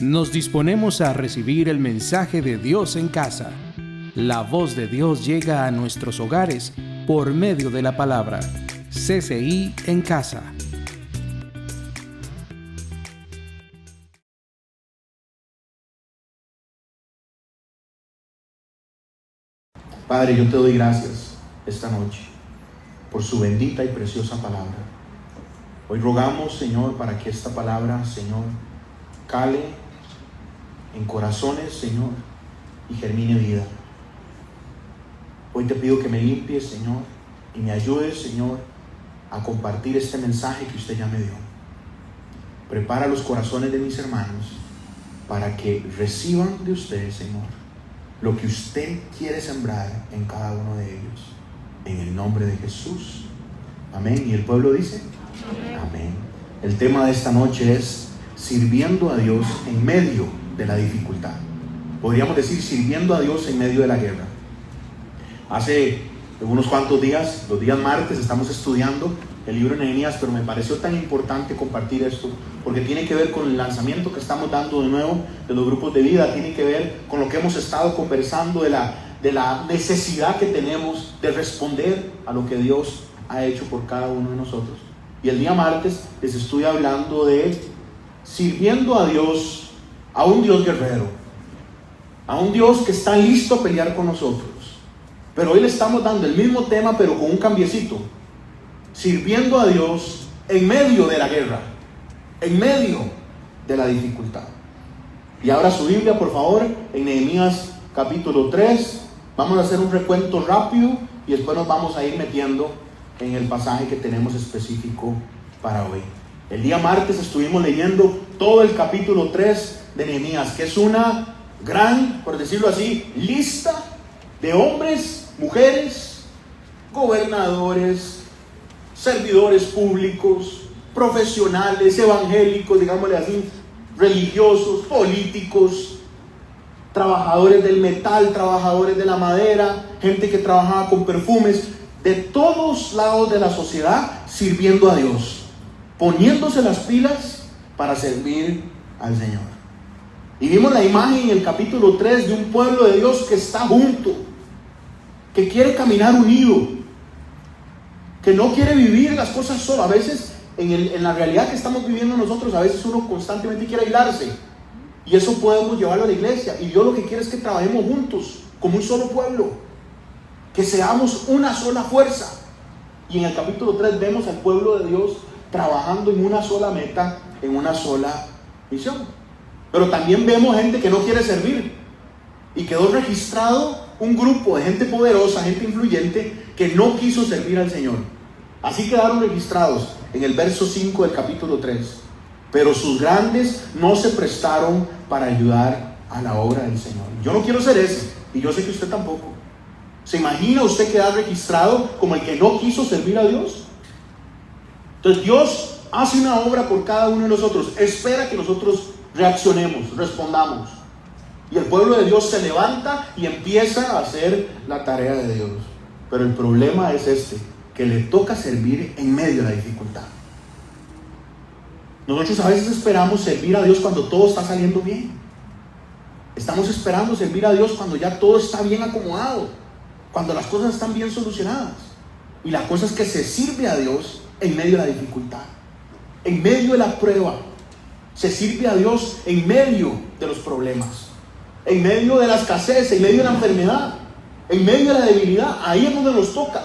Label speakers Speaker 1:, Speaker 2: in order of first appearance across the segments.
Speaker 1: Nos disponemos a recibir el mensaje de Dios en casa. La voz de Dios llega a nuestros hogares por medio de la palabra. CCI en casa.
Speaker 2: Padre, yo te doy gracias esta noche por su bendita y preciosa palabra. Hoy rogamos, Señor, para que esta palabra, Señor, cale en corazones, Señor, y germine vida. Hoy te pido que me limpies, Señor, y me ayudes, Señor, a compartir este mensaje que usted ya me dio. Prepara los corazones de mis hermanos para que reciban de usted, Señor, lo que usted quiere sembrar en cada uno de ellos. En el nombre de Jesús. Amén. Y el pueblo dice: amén. El tema de esta noche es sirviendo a Dios en medio de la dificultad. Podríamos decir sirviendo a Dios en medio de la guerra. Hace unos cuantos días, los días martes, estamos estudiando el libro de Nehemías, pero me pareció tan importante compartir esto porque tiene que ver con el lanzamiento que estamos dando de nuevo de los grupos de vida, tiene que ver con lo que hemos estado conversando de la necesidad que tenemos de responder a lo que Dios ha hecho por cada uno de nosotros. Y el día martes les estoy hablando de sirviendo a Dios, a un Dios guerrero, a un Dios que está listo a pelear con nosotros. Pero hoy le estamos dando el mismo tema, pero con un cambiecito. Sirviendo a Dios en medio de la guerra, en medio de la dificultad. Y abra su Biblia, por favor, en Nehemías capítulo 3. Vamos a hacer un recuento rápido y después nos vamos a ir metiendo en el pasaje que tenemos específico para hoy. El día martes estuvimos leyendo todo el capítulo 3 de Nehemías, que es una gran, por decirlo así, lista de hombres, mujeres, gobernadores, servidores públicos, profesionales, evangélicos, digámosle así, religiosos, políticos, trabajadores del metal, trabajadores de la madera, gente que trabajaba con perfumes, de todos lados de la sociedad, sirviendo a Dios, poniéndose las pilas para servir al Señor. Y vimos la imagen en el capítulo 3 de un pueblo de Dios que está junto, que quiere caminar unido, que no quiere vivir las cosas solo. A veces en la realidad que estamos viviendo nosotros, a veces uno constantemente quiere aislarse, y eso podemos llevarlo a la iglesia. Y Dios lo que quiere es que trabajemos juntos como un solo pueblo, que seamos una sola fuerza. Y en el capítulo 3 vemos al pueblo de Dios trabajando en una sola meta, en una sola misión. Pero también vemos gente que no quiere servir, y quedó registrado un grupo de gente poderosa, gente influyente, que no quiso servir al Señor. Así quedaron registrados en el verso 5 del capítulo 3. Pero sus grandes no se prestaron para ayudar a la obra del Señor. Yo no quiero ser ese, y yo sé que usted tampoco. ¿Se imagina usted quedar registrado como el que no quiso servir a Dios? Entonces Dios hace una obra por cada uno de nosotros, espera que nosotros reaccionemos, respondamos. Y el pueblo de Dios se levanta y empieza a hacer la tarea de Dios. Pero el problema es que le toca servir en medio de la dificultad. Nosotros a veces esperamos servir a Dios cuando todo está saliendo bien. Estamos esperando servir a Dios cuando ya todo está bien acomodado, cuando las cosas están bien solucionadas. Y la cosa es que se sirve a Dios en medio de la dificultad, en medio de la prueba. Se sirve a Dios en medio de los problemas, en medio de la escasez, en medio de la enfermedad, en medio de la debilidad. Ahí es donde nos toca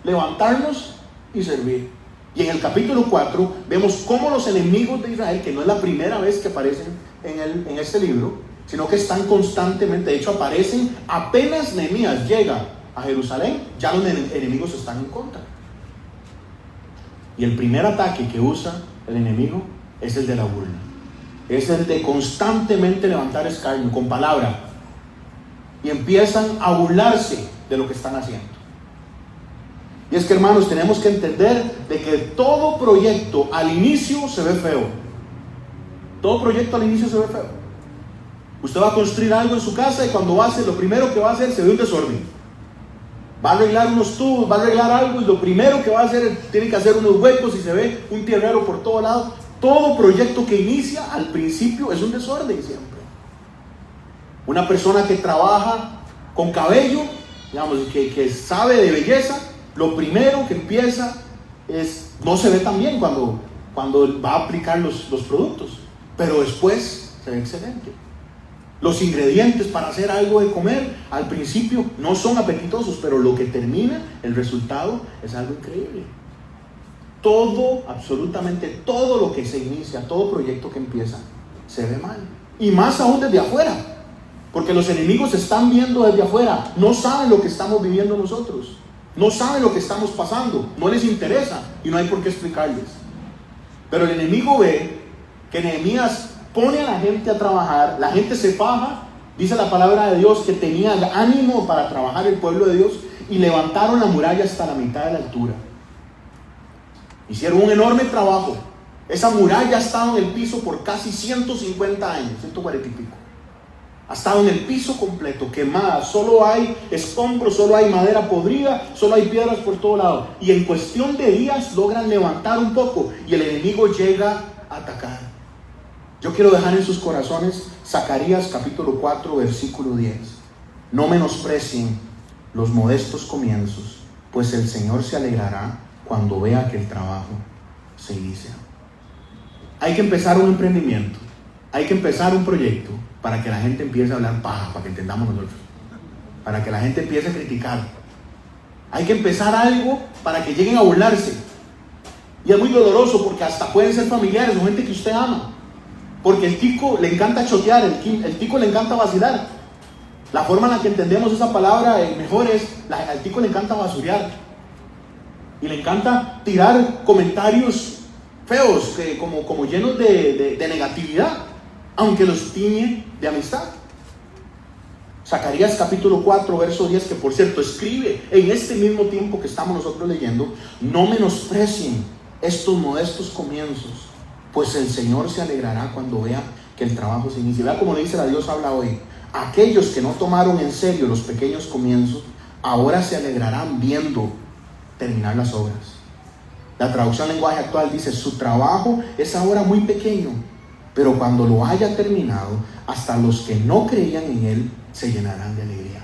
Speaker 2: levantarnos y servir. Y en el capítulo 4 vemos cómo los enemigos de Israel, que no es la primera vez que aparecen en este libro, sino que están constantemente, de hecho aparecen apenas Nehemías llega a Jerusalén, ya los enemigos están en contra. Y el primer ataque que usa el enemigo es el de la burla. Es el de constantemente levantar escarnio con palabra. Y empiezan a burlarse de lo que están haciendo. Y es que, hermanos, tenemos que entender de que todo proyecto al inicio se ve feo. Todo proyecto al inicio se ve feo. Usted va a construir algo en su casa y cuando va a hacer, lo primero que va a hacer se ve un desorden. Va a arreglar unos tubos, va a arreglar algo y lo primero que va a hacer es, tiene que hacer unos huecos y se ve un tierrero por todo lado. Todo proyecto que inicia al principio es un desorden siempre. Una persona que trabaja con cabello, digamos, que sabe de belleza, lo primero que empieza no se ve tan bien cuando va a aplicar los productos, pero después se ve excelente. Los ingredientes para hacer algo de comer al principio no son apetitosos, pero lo que termina, el resultado es algo increíble. Todo, absolutamente todo lo que se inicia, todo proyecto que empieza, se ve mal. Y más aún desde afuera, porque los enemigos están viendo desde afuera, no saben lo que estamos viviendo nosotros, no saben lo que estamos pasando, no les interesa y no hay por qué explicarles. Pero el enemigo ve que Nehemías pone a la gente a trabajar, la gente se faja, dice la palabra de Dios que tenía el ánimo para trabajar el pueblo de Dios, y levantaron la muralla hasta la mitad de la altura. Hicieron un enorme trabajo. Esa muralla ha estado en el piso por casi 150 años, 140 y pico. Ha estado en el piso completo, quemada, solo hay escombros, solo hay madera podrida, solo hay piedras por todo lado. Y en cuestión de días logran levantar un poco y el enemigo llega a atacar. Yo quiero dejar en sus corazones Zacarías capítulo 4 versículo 10. No menosprecien los modestos comienzos, pues el Señor se alegrará cuando vea que el trabajo se inicia. Hay que empezar un emprendimiento, hay que empezar un proyecto para que la gente empiece a hablar paja, para que entendamos nosotros, para que la gente empiece a criticar. Hay que empezar algo para que lleguen a burlarse. Y es muy doloroso porque hasta pueden ser familiares o gente que usted ama. Porque el tico le encanta chotear, el tico le encanta vacilar. La forma en la que entendemos esa palabra mejor es, al tico le encanta basurear. Y le encanta tirar comentarios feos, como llenos de negatividad, aunque los tiñe de amistad. Zacarías capítulo 4 verso 10, que por cierto escribe en este mismo tiempo que estamos nosotros leyendo: no menosprecien estos modestos comienzos, pues el Señor se alegrará cuando vea que el trabajo se inicia. Vea como le dice la Dios habla hoy: aquellos que no tomaron en serio los pequeños comienzos, ahora se alegrarán viendo terminar las obras. La traducción lenguaje actual dice: su trabajo es ahora muy pequeño, pero cuando lo haya terminado, hasta los que no creían en él se llenarán de alegría.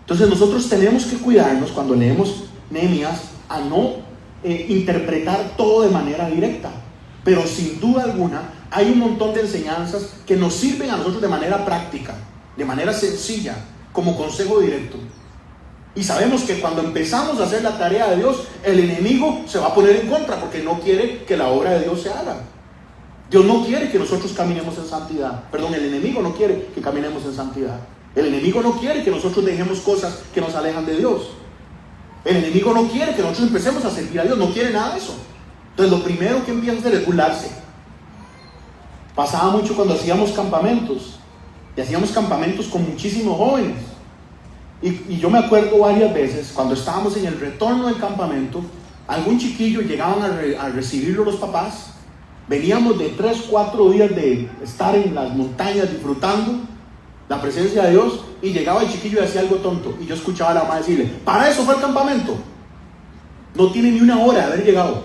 Speaker 2: Entonces nosotros tenemos que cuidarnos cuando leemos Nehemías a no interpretar todo de manera directa, pero sin duda alguna hay un montón de enseñanzas que nos sirven a nosotros de manera práctica, de manera sencilla, como consejo directo. Y sabemos que cuando empezamos a hacer la tarea de Dios, el enemigo se va a poner en contra porque no quiere que la obra de Dios se haga. Dios no quiere que nosotros caminemos en santidad. Perdón, el enemigo no quiere que caminemos en santidad. El enemigo no quiere que nosotros dejemos cosas que nos alejan de Dios. El enemigo no quiere que nosotros empecemos a servir a Dios, no quiere nada de eso. Entonces lo primero que empieza a hacer es burlarse. Pasaba mucho cuando hacíamos campamentos, y hacíamos campamentos con muchísimos jóvenes. Y yo me acuerdo varias veces, cuando estábamos en el retorno del campamento, algún chiquillo llegaban a recibirlo los papás. Veníamos de 3-4 días de estar en las montañas disfrutando la presencia de Dios, y llegaba el chiquillo y hacía algo tonto, y yo escuchaba a la mamá decirle: para eso fue el campamento, no tiene ni una hora de haber llegado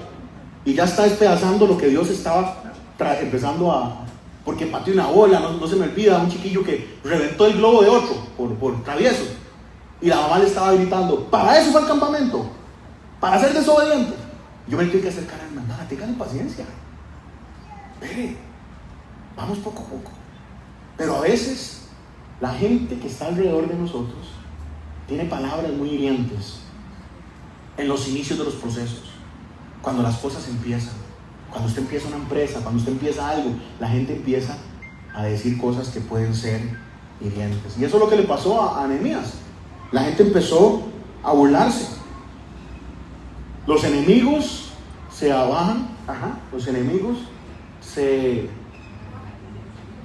Speaker 2: y ya está despedazando lo que Dios estaba empezando a... porque pateó una bola, no se me olvida, un chiquillo que reventó el globo de otro por travieso, y la mamá le estaba gritando: para eso fue el campamento, para ser desobediente. Yo me tuve que acercar a mi hermana: tengan paciencia, espere, vamos poco a poco. Pero a veces la gente que está alrededor de nosotros tiene palabras muy hirientes en los inicios de los procesos. Cuando las cosas empiezan, cuando usted empieza una empresa, cuando usted empieza algo, la gente empieza a decir cosas que pueden ser hirientes. Y eso es lo que le pasó a Nehemías. La gente empezó a burlarse. Los enemigos se abajan. Los enemigos se...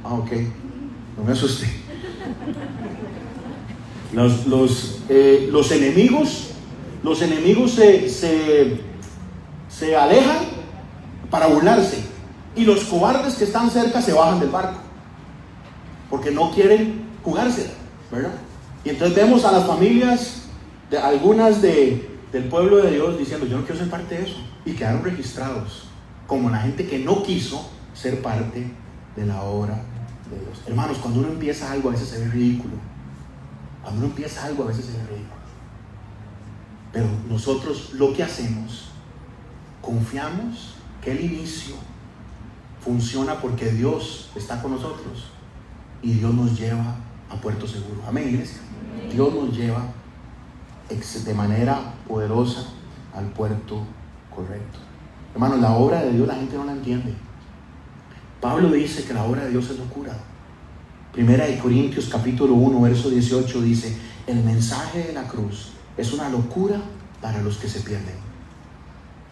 Speaker 2: ok, no me asusté. Los enemigos se alejan para burlarse, y los cobardes que están cerca se bajan del barco porque no quieren jugársela, ¿verdad? Y entonces vemos a las familias algunas del pueblo de Dios diciendo: yo no quiero ser parte de eso, y quedaron registrados como la gente que no quiso ser parte de la obra de Dios. Hermanos, cuando uno empieza algo a veces se ve ridículo. Cuando uno empieza algo a veces se ve ridículo. Pero nosotros lo que hacemos, confiamos que el inicio funciona porque Dios está con nosotros y Dios nos lleva a puerto seguro. Amén, iglesia. Dios nos lleva de manera poderosa al puerto correcto. Hermanos, la obra de Dios la gente no la entiende. Pablo dice que la obra de Dios es locura. Primera de Corintios capítulo 1 verso 18 dice: el mensaje de la cruz es una locura para los que se pierden.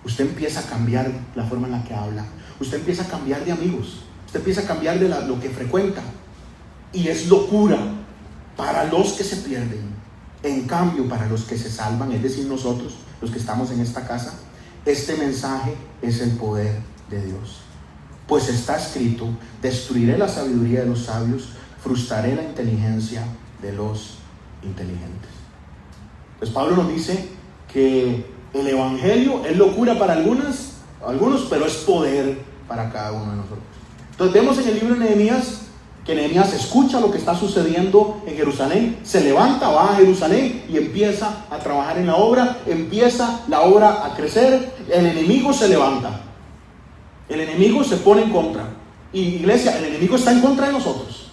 Speaker 2: Usted empieza a cambiar la forma en la que habla. Usted empieza a cambiar de amigos. Usted empieza a cambiar de lo que frecuenta. Y es locura para los que se pierden. En cambio, para los que se salvan, es decir, nosotros, los que estamos en esta casa, este mensaje es el poder de Dios. Pues está escrito: destruiré la sabiduría de los sabios, frustraré la inteligencia de los inteligentes. Pues Pablo nos dice que el evangelio es locura para algunos, pero es poder para cada uno de nosotros. Entonces vemos en el libro de Nehemías que Nehemías escucha lo que está sucediendo en Jerusalén, se levanta, va a Jerusalén y empieza a trabajar en la obra, empieza la obra a crecer, el enemigo se levanta, el enemigo se pone en contra. Y iglesia, el enemigo está en contra de nosotros,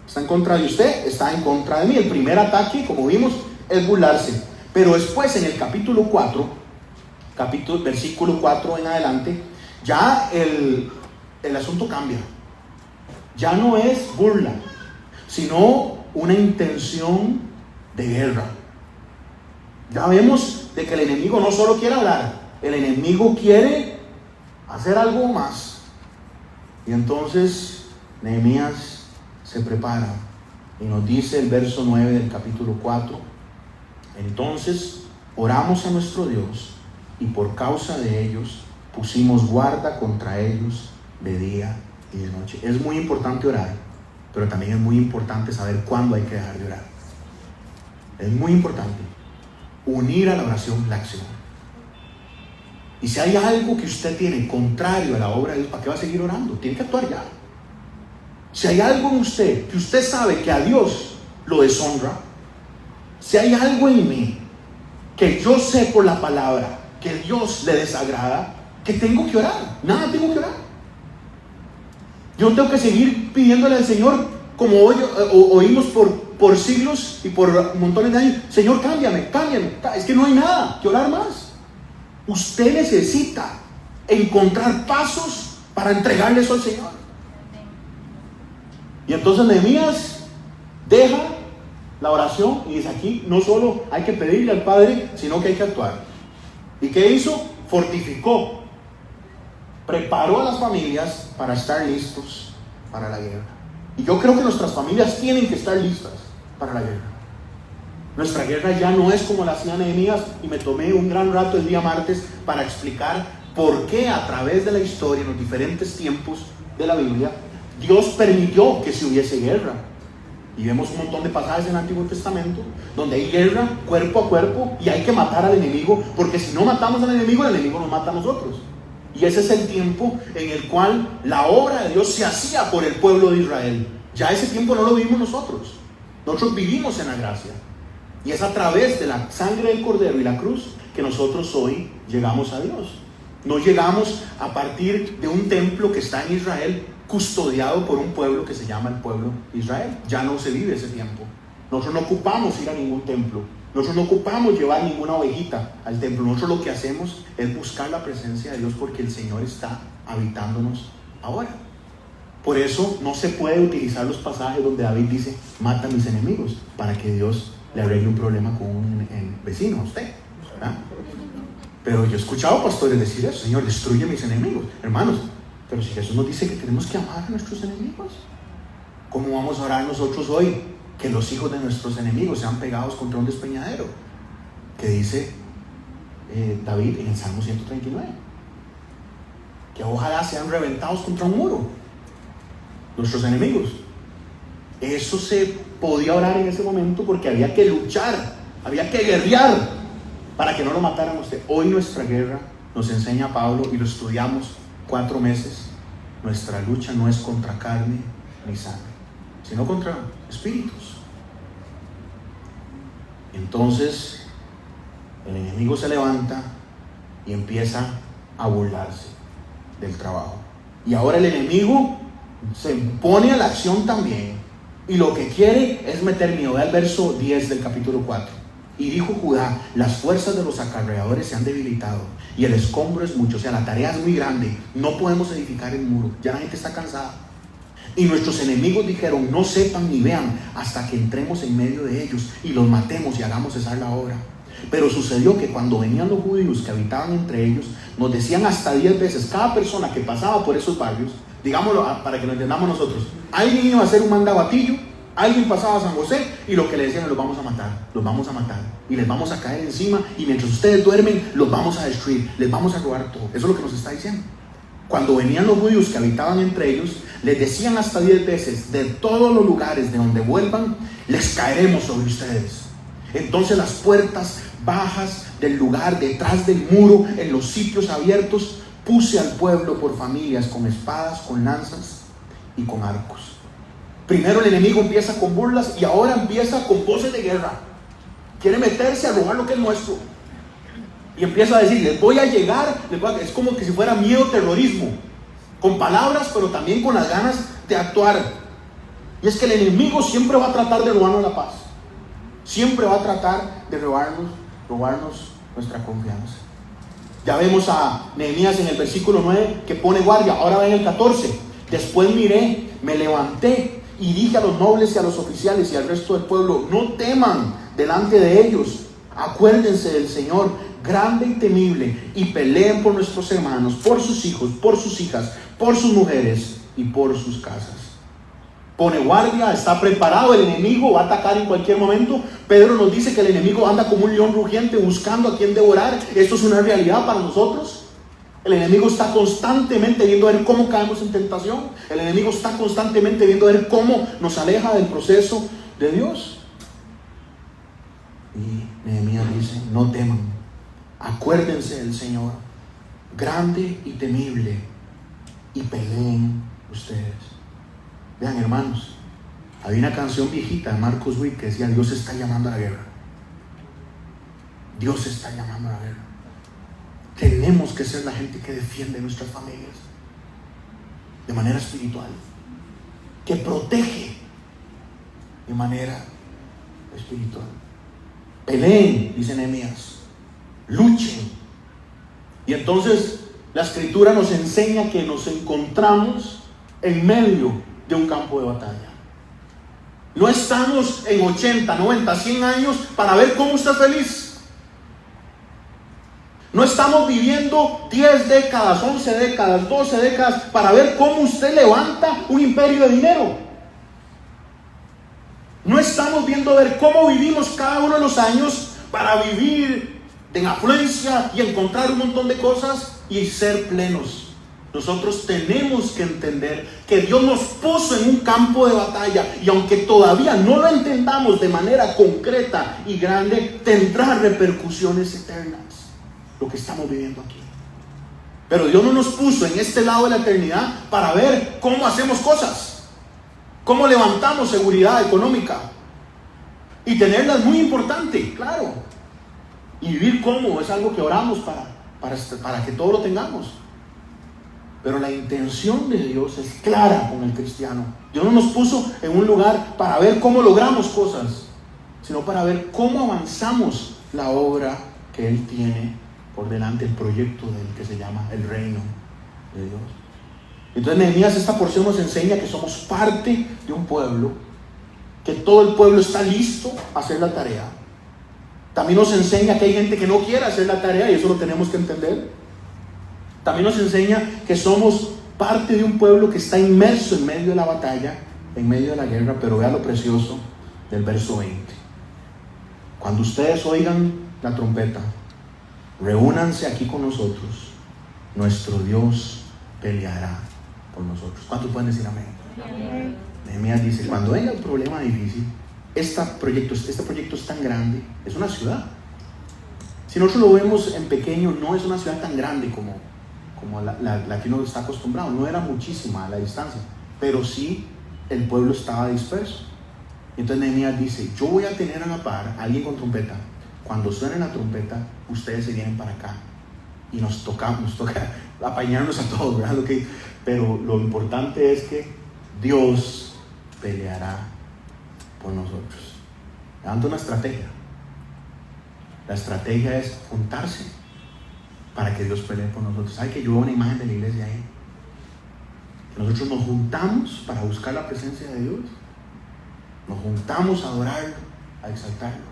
Speaker 2: está en contra de usted, está en contra de mí. El primer ataque, como vimos, es burlarse. Pero después en el capítulo 4, versículo 4 en adelante, ya el asunto cambia. Ya no es burla, sino una intención de guerra. Ya vemos de que el enemigo no solo quiere hablar, el enemigo quiere hacer algo más. Y entonces Nehemías se prepara y nos dice el verso 9 del capítulo 4: entonces oramos a nuestro Dios y por causa de ellos pusimos guarda contra ellos de día y de noche. Es muy importante orar, pero también es muy importante saber cuándo hay que dejar de orar. Es muy importante unir a la oración la acción. Y si hay algo que usted tiene contrario a la obra de Dios, ¿para qué va a seguir orando? Tiene que actuar ya. Si hay algo en usted que usted sabe que a Dios lo deshonra, si hay algo en mí que yo sé por la palabra que Dios le desagrada, que tengo que orar. Nada, tengo que orar. Yo no tengo que seguir pidiéndole al Señor, como hoy oímos por siglos y por montones de años: Señor, cámbiame. Es que no hay nada que orar más. Usted necesita encontrar pasos para entregarle eso al Señor. Y entonces Nehemías deja la oración y dice: aquí no solo hay que pedirle al Padre, sino que hay que actuar. ¿Y qué hizo? Fortificó, preparó a las familias para estar listos para la guerra. Y yo creo que nuestras familias tienen que estar listas para la guerra. Nuestra guerra ya no es como la hacía Nehemías, y me tomé un gran rato el día martes para explicar por qué a través de la historia, en los diferentes tiempos de la Biblia, Dios permitió que se hubiese guerra. Y vemos un montón de pasajes en el Antiguo Testamento donde hay guerra cuerpo a cuerpo y hay que matar al enemigo, porque si no matamos al enemigo, el enemigo nos mata a nosotros. Y ese es el tiempo en el cual la obra de Dios se hacía por el pueblo de Israel. Ya ese tiempo no lo vivimos nosotros. Nosotros vivimos en la gracia. Y es a través de la sangre del Cordero y la cruz que nosotros hoy llegamos a Dios. No llegamos a partir de un templo que está en Israel, custodiado por un pueblo que se llama el pueblo de Israel. Ya no se vive ese tiempo. Nosotros no ocupamos ir a ningún templo. Nosotros no ocupamos llevar ninguna ovejita al templo. Nosotros lo que hacemos es buscar la presencia de Dios, porque el Señor está habitándonos ahora. Por eso no se puede utilizar los pasajes donde David dice: mata a mis enemigos, para que Dios le arregle un problema con un vecino a usted, ¿verdad? Pero yo he escuchado pastores decir eso: Señor, destruye a mis enemigos. Hermanos, pero si Jesús nos dice que tenemos que amar a nuestros enemigos, ¿cómo vamos a orar nosotros hoy que los hijos de nuestros enemigos sean pegados contra un despeñadero? Que dice David en el Salmo 139, que ojalá sean reventados contra un muro nuestros enemigos. Eso se podía orar en ese momento porque había que luchar, había que guerrear para que no lo mataran a usted. Hoy nuestra guerra, nos enseña Pablo, y lo estudiamos 4 meses, nuestra lucha no es contra carne ni sangre, sino contra espíritus. Entonces el enemigo se levanta y empieza a burlarse del trabajo. Y ahora el enemigo se pone a la acción también, y lo que quiere es meter miedo. Ve al verso 10 del capítulo 4. Y dijo Judá: las fuerzas de los acarreadores se han debilitado y el escombro es mucho. O sea, la tarea es muy grande, no podemos edificar el muro, ya la gente está cansada. Y nuestros enemigos dijeron: no sepan ni vean hasta que entremos en medio de ellos y los matemos y hagamos cesar la obra. Pero sucedió que cuando venían los judíos que habitaban entre ellos, nos decían hasta 10 veces cada persona que pasaba por esos barrios, digámoslo para que lo entendamos nosotros, alguien iba a hacer un mandabatillo, alguien pasaba a San José y lo que le decían: los vamos a matar y les vamos a caer encima, y mientras ustedes duermen los vamos a destruir, les vamos a robar todo. Eso es lo que nos está diciendo. Cuando venían los judíos que habitaban entre ellos, les decían hasta 10 veces: de todos los lugares de donde vuelvan, les caeremos sobre ustedes. Entonces las puertas bajas del lugar, detrás del muro, en los sitios abiertos, puse al pueblo por familias, con espadas, con lanzas y con arcos. Primero el enemigo empieza con burlas y ahora empieza con voces de guerra. Quiere meterse a robar lo que es nuestro. Y empieza a decir: les voy a llegar, es como que si fuera miedo, terrorismo, con palabras, pero también con las ganas de actuar. Y es que el enemigo siempre va a tratar de robarnos la paz, siempre va a tratar de robarnos nuestra confianza. Ya vemos a Nehemías en el versículo 9 que pone guardia. Ahora ven el 14. Después miré, me levanté y dije a los nobles y a los oficiales y al resto del pueblo: no teman delante de ellos, acuérdense del Señor grande y temible, y peleen por nuestros hermanos, por sus hijos, por sus hijas, por sus mujeres y por sus casas. Pone guardia, está preparado, el enemigo va a atacar en cualquier momento. Pedro nos dice que el enemigo anda como un león rugiente buscando a quien devorar. Esto es una realidad para nosotros. El enemigo está constantemente viendo a ver cómo caemos en tentación. El enemigo está constantemente viendo a ver cómo nos aleja del proceso de Dios. Y Nehemías dice: no teman, acuérdense del Señor grande y temible, y peleen ustedes. Vean, hermanos, había una canción viejita de Marcos Witt que decía: Dios está llamando a la guerra. Dios está llamando a la guerra. Tenemos que ser la gente que defiende nuestras familias de manera espiritual, que protege de manera espiritual. Peleen, dice Nehemías, luchen. Y entonces la escritura nos enseña que nos encontramos en medio de un campo de batalla. No estamos en 80, 90, 100 años para ver cómo está feliz. No estamos viviendo 10 décadas, 11 décadas, 12 décadas para ver cómo usted levanta un imperio de dinero. No estamos viendo ver cómo vivimos cada uno de los años para vivir en afluencia y encontrar un montón de cosas y ser plenos. Nosotros tenemos que entender que Dios nos puso en un campo de batalla, y aunque todavía no lo entendamos de manera concreta y grande, tendrá repercusiones eternas lo que estamos viviendo aquí. Pero Dios no nos puso en este lado de la eternidad para ver cómo hacemos cosas, cómo levantamos seguridad económica, y tenerla es muy importante, claro, y vivir cómodo es algo que oramos para que todo lo tengamos. Pero la intención de Dios es clara con el cristiano. Dios no nos puso en un lugar para ver cómo logramos cosas, sino para ver cómo avanzamos la obra que Él tiene por delante, el proyecto del que se llama el reino de Dios. Entonces Nehemías, esta porción nos enseña que somos parte de un pueblo, que todo el pueblo está listo a hacer la tarea. También nos enseña que hay gente que no quiere hacer la tarea, y eso lo tenemos que entender. También nos enseña que somos parte de un pueblo que está inmerso en medio de la batalla, en medio de la guerra. Pero vea lo precioso del verso 20. Cuando ustedes oigan la trompeta, reúnanse aquí con nosotros, nuestro Dios peleará por nosotros. ¿Cuántos pueden decir amén? Amén. Nehemías dice: cuando venga el problema difícil, este proyecto es tan grande, es una ciudad. Si nosotros lo vemos en pequeño, no es una ciudad tan grande como como la que uno está acostumbrado. No era muchísima la distancia, pero sí el pueblo estaba disperso. Entonces Nehemías dice, yo voy a tener a la par a alguien con trompeta. Cuando suene la trompeta, ustedes se vienen para acá. Y nos toca apañarnos a todos, ¿verdad? Pero lo importante es que Dios peleará por nosotros. Dando una estrategia. La estrategia es juntarse para que Dios pelee por nosotros. ¿Sabe que yo veo una imagen de la iglesia ahí? Que nosotros nos juntamos para buscar la presencia de Dios. Nos juntamos a adorarlo, a exaltarlo.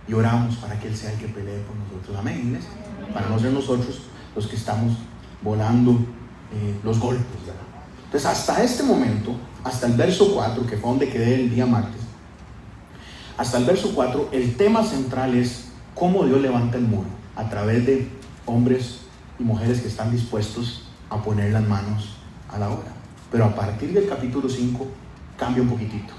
Speaker 2: Y oramos para que Él sea el que pelee por nosotros. Amén, iglesia. Para no ser nosotros los que estamos volando los golpes, ¿verdad? Entonces, hasta este momento, hasta el verso 4, que fue donde quedé el día martes, hasta el verso 4, el tema central es cómo Dios levanta el muro a través de hombres y mujeres que están dispuestos a poner las manos a la obra. Pero a partir del capítulo 5 cambia un poquitito.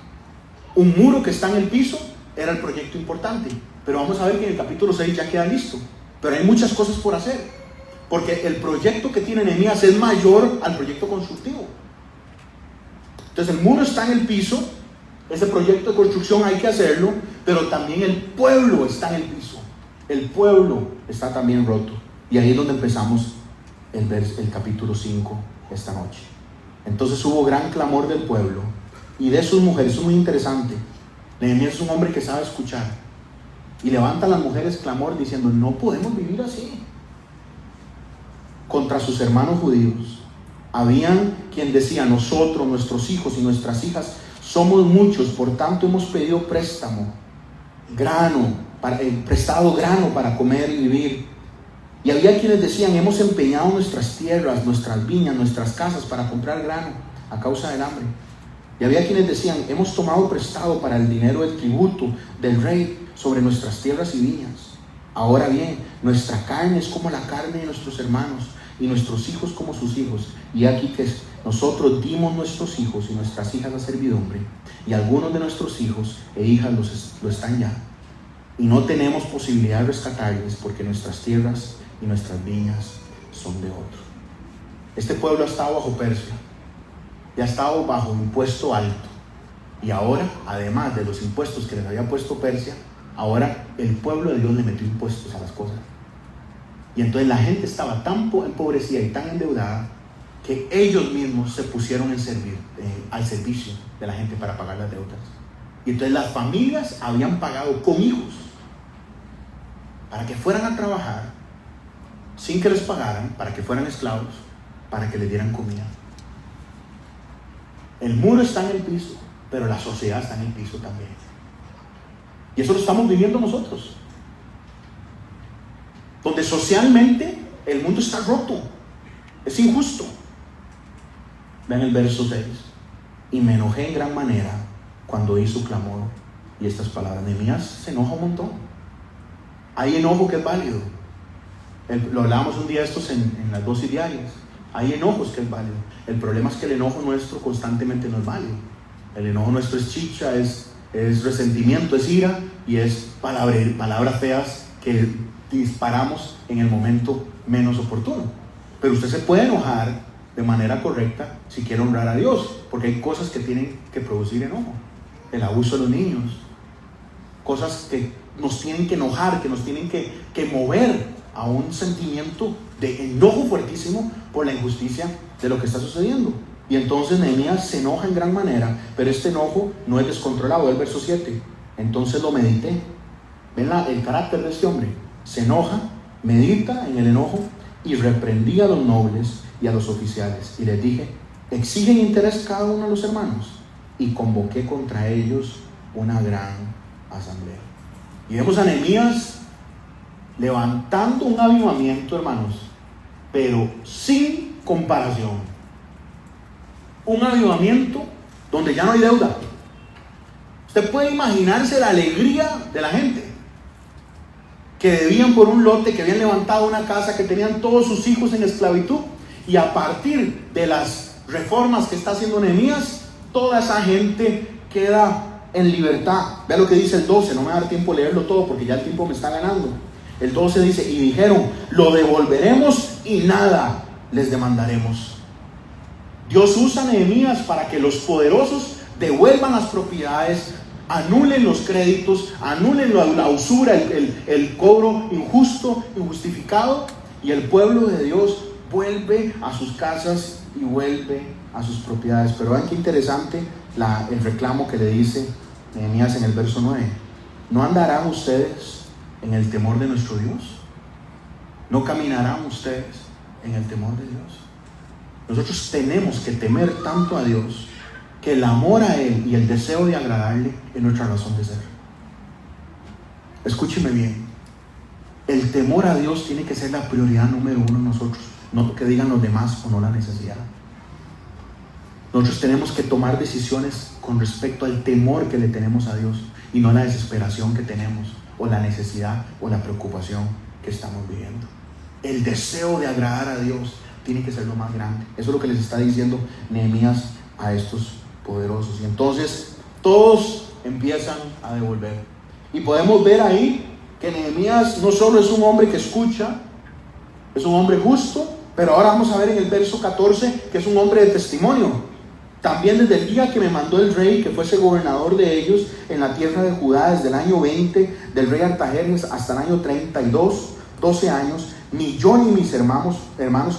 Speaker 2: Un muro que está en el piso era el proyecto importante, pero vamos a ver que en el capítulo 6 ya queda listo. Pero hay muchas cosas por hacer, porque el proyecto que tiene Nehemías es mayor al proyecto constructivo. Entonces el muro está en el piso, ese proyecto de construcción hay que hacerlo, pero también el pueblo está en el piso. El pueblo está también roto. Y ahí es donde empezamos el capítulo 5 esta noche. Entonces hubo gran clamor del pueblo y de sus mujeres. Eso es muy interesante. Nehemías es un hombre que sabe escuchar. Y levantan las mujeres clamor diciendo, no podemos vivir así. Contra sus hermanos judíos. Habían quien decía, nosotros, nuestros hijos y nuestras hijas, somos muchos, por tanto hemos pedido prestado grano para comer y vivir. Y había quienes decían, hemos empeñado nuestras tierras, nuestras viñas, nuestras casas para comprar grano a causa del hambre. Y había quienes decían, hemos tomado prestado para el dinero del tributo del rey sobre nuestras tierras y viñas. Ahora bien, nuestra carne es como la carne de nuestros hermanos y nuestros hijos como sus hijos. Y aquí que nosotros dimos nuestros hijos y nuestras hijas a servidumbre, y algunos de nuestros hijos e hijas lo están ya. Y no tenemos posibilidad de rescatarles porque nuestras tierras y nuestras viñas son de otro. Este pueblo ha estado bajo Persia y ha estado bajo impuesto alto. Y ahora, además de los impuestos que les había puesto Persia, ahora el pueblo de Dios le metió impuestos a las cosas. Y entonces la gente estaba tan empobrecida y tan endeudada que ellos mismos se pusieron al servicio de la gente para pagar las deudas. Y entonces las familias habían pagado con hijos para que fueran a trabajar sin que les pagaran, para que fueran esclavos, para que les dieran comida. El muro está en el piso, pero la sociedad está en el piso también. Y eso lo estamos viviendo nosotros. Donde socialmente el mundo está roto. Es injusto. Vean el verso 6. Y me enojé en gran manera cuando oí su clamor y estas palabras. Nehemías se enoja un montón. Hay enojo que es válido. Lo hablábamos un día estos en las dosis diarias. Hay enojos que es válido. El problema es que el enojo nuestro constantemente no es válido. El enojo nuestro es chicha, es resentimiento, es ira y es palabras feas que disparamos en el momento menos oportuno. Pero usted se puede enojar de manera correcta si quiere honrar a Dios, porque hay cosas que tienen que producir enojo. El abuso de los niños, cosas que nos tienen que enojar, que nos tienen que mover a un sentimiento de enojo fuertísimo por la injusticia de lo que está sucediendo. Y entonces Nehemías se enoja en gran manera, pero este enojo no es descontrolado. El verso 7, entonces lo medité. ¿Ven el carácter de este hombre? Se enoja, medita en el enojo y reprendí a los nobles y a los oficiales y les dije, exigen interés cada uno de los hermanos, y convoqué contra ellos una gran asamblea. Y vemos a Nehemías levantando un avivamiento, hermanos, pero sin comparación. Un avivamiento donde ya no hay deuda. Usted puede imaginarse la alegría de la gente que debían por un lote, que habían levantado una casa, que tenían todos sus hijos en esclavitud, y a partir de las reformas que está haciendo Nehemías, toda esa gente queda en libertad. Vea lo que dice el 12, no me va a dar tiempo de leerlo todo porque ya el tiempo me está ganando. El 12 dice, y dijeron, lo devolveremos y nada les demandaremos. Dios usa a Nehemías para que los poderosos devuelvan las propiedades, anulen los créditos, anulen la usura, el cobro injusto, injustificado, y el pueblo de Dios vuelve a sus casas y vuelve a sus propiedades. Pero vean qué interesante el reclamo que le dice Nehemías en el verso 9. ¿No andarán ustedes en el temor de nuestro Dios? ¿No caminarán ustedes en el temor de Dios? Nosotros tenemos que temer tanto a Dios que el amor a Él y el deseo de agradarle es nuestra razón de ser. Escúcheme bien. El temor a Dios tiene que ser la prioridad número uno en nosotros, no porque digan los demás o no la necesidad. Nosotros tenemos que tomar decisiones con respecto al temor que le tenemos a Dios y no la desesperación que tenemos o la necesidad o la preocupación que estamos viviendo. El deseo de agradar a Dios tiene que ser lo más grande. Eso es lo que les está diciendo Nehemías a estos poderosos. Y entonces todos empiezan a devolver. Y podemos ver ahí que Nehemías no solo es un hombre que escucha, es un hombre justo, pero ahora vamos a ver en el verso 14 que es un hombre de testimonio. También desde el día que me mandó el rey, que fuese gobernador de ellos en la tierra de Judá, desde el año 20 del rey Artajerjes hasta el año 32, 12 años, ni yo ni mis hermanos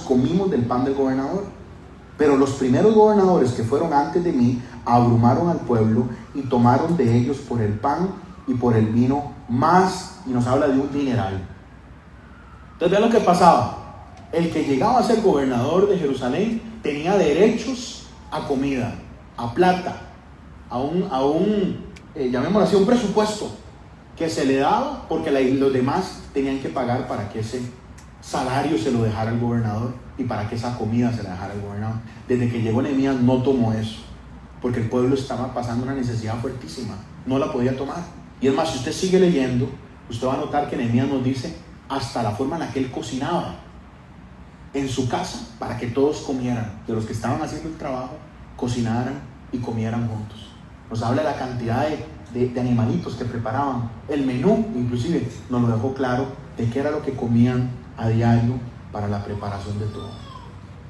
Speaker 2: comimos del pan del gobernador. Pero los primeros gobernadores que fueron antes de mí abrumaron al pueblo y tomaron de ellos por el pan y por el vino más, y nos habla de un dineral. Entonces vean lo que pasaba. El que llegaba a ser gobernador de Jerusalén tenía derechos a comida, a plata, a un llamémoslo así, un presupuesto que se le daba porque los demás tenían que pagar para que ese salario se lo dejara el gobernador y para que esa comida se la dejara el gobernador. Desde que llegó Nehemías no tomó eso, porque el pueblo estaba pasando una necesidad fuertísima, no la podía tomar. Y es más, si usted sigue leyendo, usted va a notar que Nehemías nos dice hasta la forma en la que él cocinaba en su casa para que todos comieran, de los que estaban haciendo el trabajo, cocinaran y comieran juntos. Nos habla de la cantidad de animalitos que preparaban, el menú inclusive nos lo dejó claro de qué era lo que comían a diario para la preparación de todo.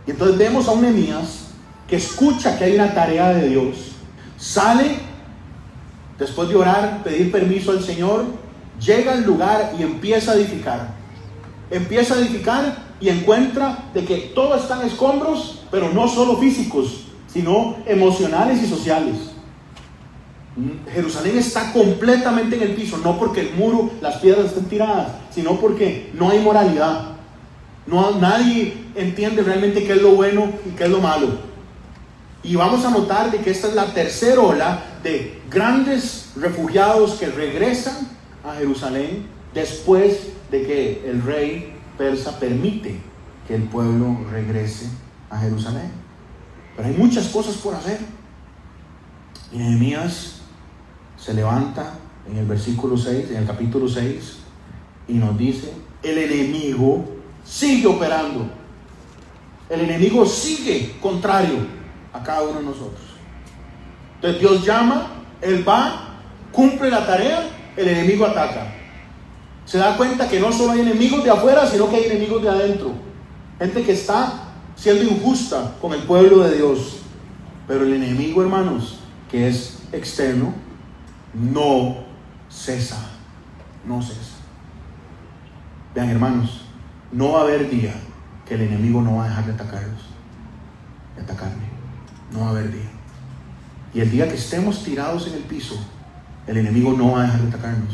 Speaker 2: Y entonces vemos a un Nehemías que escucha que hay una tarea de Dios, sale después de orar, pedir permiso al Señor, llega al lugar y empieza a edificar. Empieza a edificar y encuentra de que todo está en escombros, pero no solo físicos, sino emocionales y sociales. Jerusalén está completamente en el piso, no porque el muro, las piedras estén tiradas, sino porque no hay moralidad. Nadie entiende realmente qué es lo bueno y qué es lo malo. Y vamos a notar de que esta es la tercera ola de grandes refugiados que regresan a Jerusalén después de que el rey persa permite que el pueblo regrese a Jerusalén. Pero hay muchas cosas por hacer. Y Nehemías se levanta en el versículo 6, en el capítulo 6, y nos dice: el enemigo sigue operando. El enemigo sigue contrario a cada uno de nosotros. Entonces Dios llama, Él va, cumple la tarea, el enemigo ataca. Se da cuenta que no solo hay enemigos de afuera, sino que hay enemigos de adentro. Gente que está siendo injusta con el pueblo de Dios. Pero el enemigo, hermanos, que es externo, no cesa. No cesa. Vean, hermanos, no va a haber día que el enemigo no va a dejar de atacarlos, de atacarme. No va a haber día. Y el día que estemos tirados en el piso, el enemigo no va a dejar de atacarnos,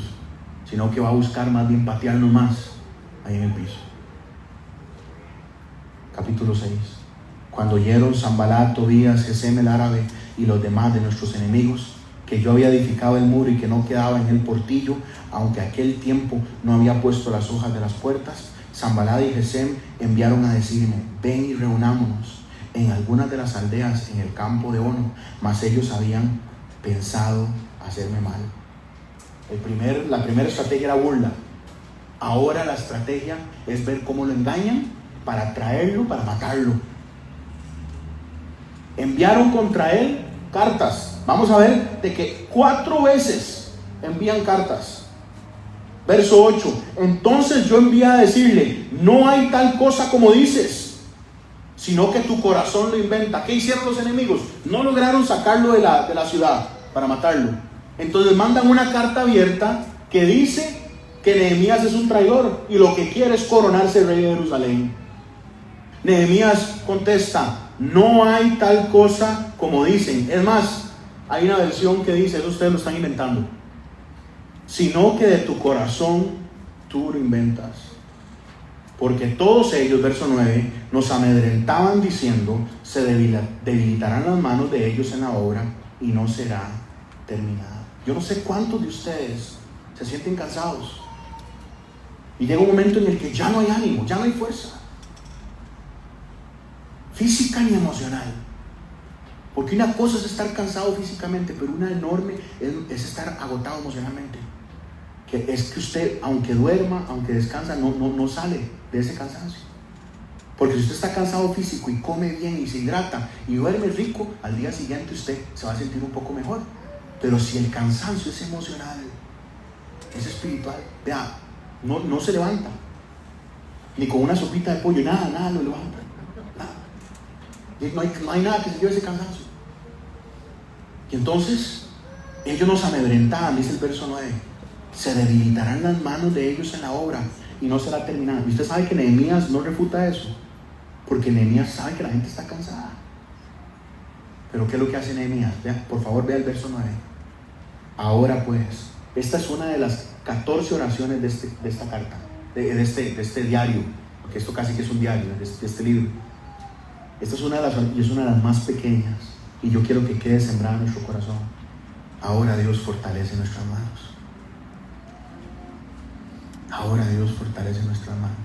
Speaker 2: sino que va a buscar más bien patearnos más ahí en el piso. Capítulo 6. Cuando oyeron Sanbalat, Tobías, Gesem el árabe y los demás de nuestros enemigos que yo había edificado el muro y que no quedaba en el portillo, aunque aquel tiempo no había puesto las hojas de las puertas, Sanbalat y Gesem enviaron a decirme: ven y reunámonos en algunas de las aldeas en el campo de Ono. Mas ellos habían pensado hacerme mal. La primera estrategia era burla. Ahora la estrategia es ver cómo lo engañan para traerlo, para matarlo. Enviaron contra él cartas. Vamos a ver de que 4 veces envían cartas. Verso 8. Entonces yo envié a decirle: no hay tal cosa como dices. sino que tu corazón lo inventa. ¿Qué hicieron los enemigos? No lograron sacarlo de la ciudad para matarlo. Entonces mandan una carta abierta que dice que Nehemías es un traidor y lo que quiere es coronarse rey de Jerusalén. Nehemías contesta: no hay tal cosa como dicen. Es más, hay una versión que dice, eso ustedes lo están inventando, sino que de tu corazón tú lo inventas. Porque todos ellos, verso 9, nos amedrentaban diciendo: se debilitarán las manos de ellos en la obra y no será terminada. Yo no sé cuántos de ustedes se sienten cansados y llega un momento en el que ya no hay ánimo, ya no hay fuerza física ni emocional. Porque una cosa es estar cansado físicamente, pero una enorme es estar agotado emocionalmente. Que es que usted, aunque duerma, aunque descansa, no sale de ese cansancio. Porque si usted está cansado físico y come bien y se hidrata y duerme rico, al día siguiente usted se va a sentir un poco mejor. Pero si el cansancio es emocional, es espiritual, vea, no se levanta. Ni con una sopita de pollo, nada lo levanta. No hay nada que se lleve ese cansancio. Y entonces ellos nos amedrentaban, dice el verso 9: se debilitarán las manos de ellos en la obra y no será terminada. Y usted sabe que Nehemías no refuta eso, porque Nehemías sabe que la gente está cansada. Pero ¿qué es lo que hace Nehemías? Vea, por favor, vea el verso 9. Ahora pues, esta es una de las 14 oraciones de esta carta, de este diario, porque esto casi que es un diario, de este libro. Esta es una de las más pequeñas, y yo quiero que quede sembrada en nuestro corazón. Ahora Dios fortalece nuestras manos. Ahora Dios fortalece nuestras manos.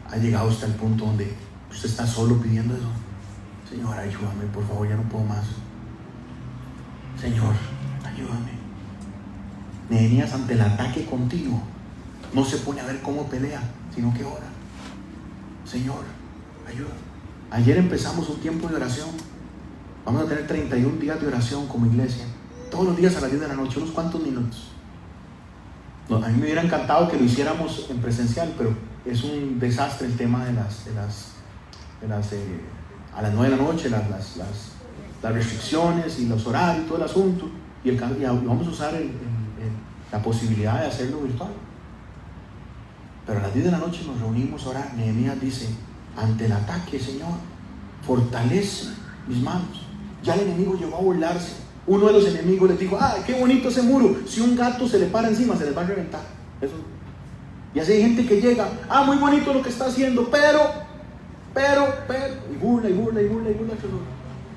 Speaker 2: Ha llegado hasta el punto donde usted está solo pidiendo eso. Señor, ayúdame, por favor, ya no puedo más. Señor, ayúdame. Nehemías, ante el ataque continuo, no se pone a ver cómo pelea, sino que ora. Señor, ayúdame. Ayer empezamos un tiempo de oración. Vamos a tener 31 días de oración como iglesia. Todos los días a las 10 de la noche, unos cuantos minutos. A mí me hubiera encantado que lo hiciéramos en presencial, pero es un desastre el tema a las 9 de la noche, las restricciones y los horarios, todo el asunto. Y vamos a usar la posibilidad de hacerlo virtual. Pero a las 10 de la noche nos reunimos a orar. Nehemías dice: ante el ataque, Señor, fortalece mis manos. Ya el enemigo llegó a burlarse. Uno de los enemigos les dijo: qué bonito ese muro, si un gato se le para encima se les va a reventar. Eso. Y así hay gente que llega: muy bonito lo que está haciendo, pero y burla.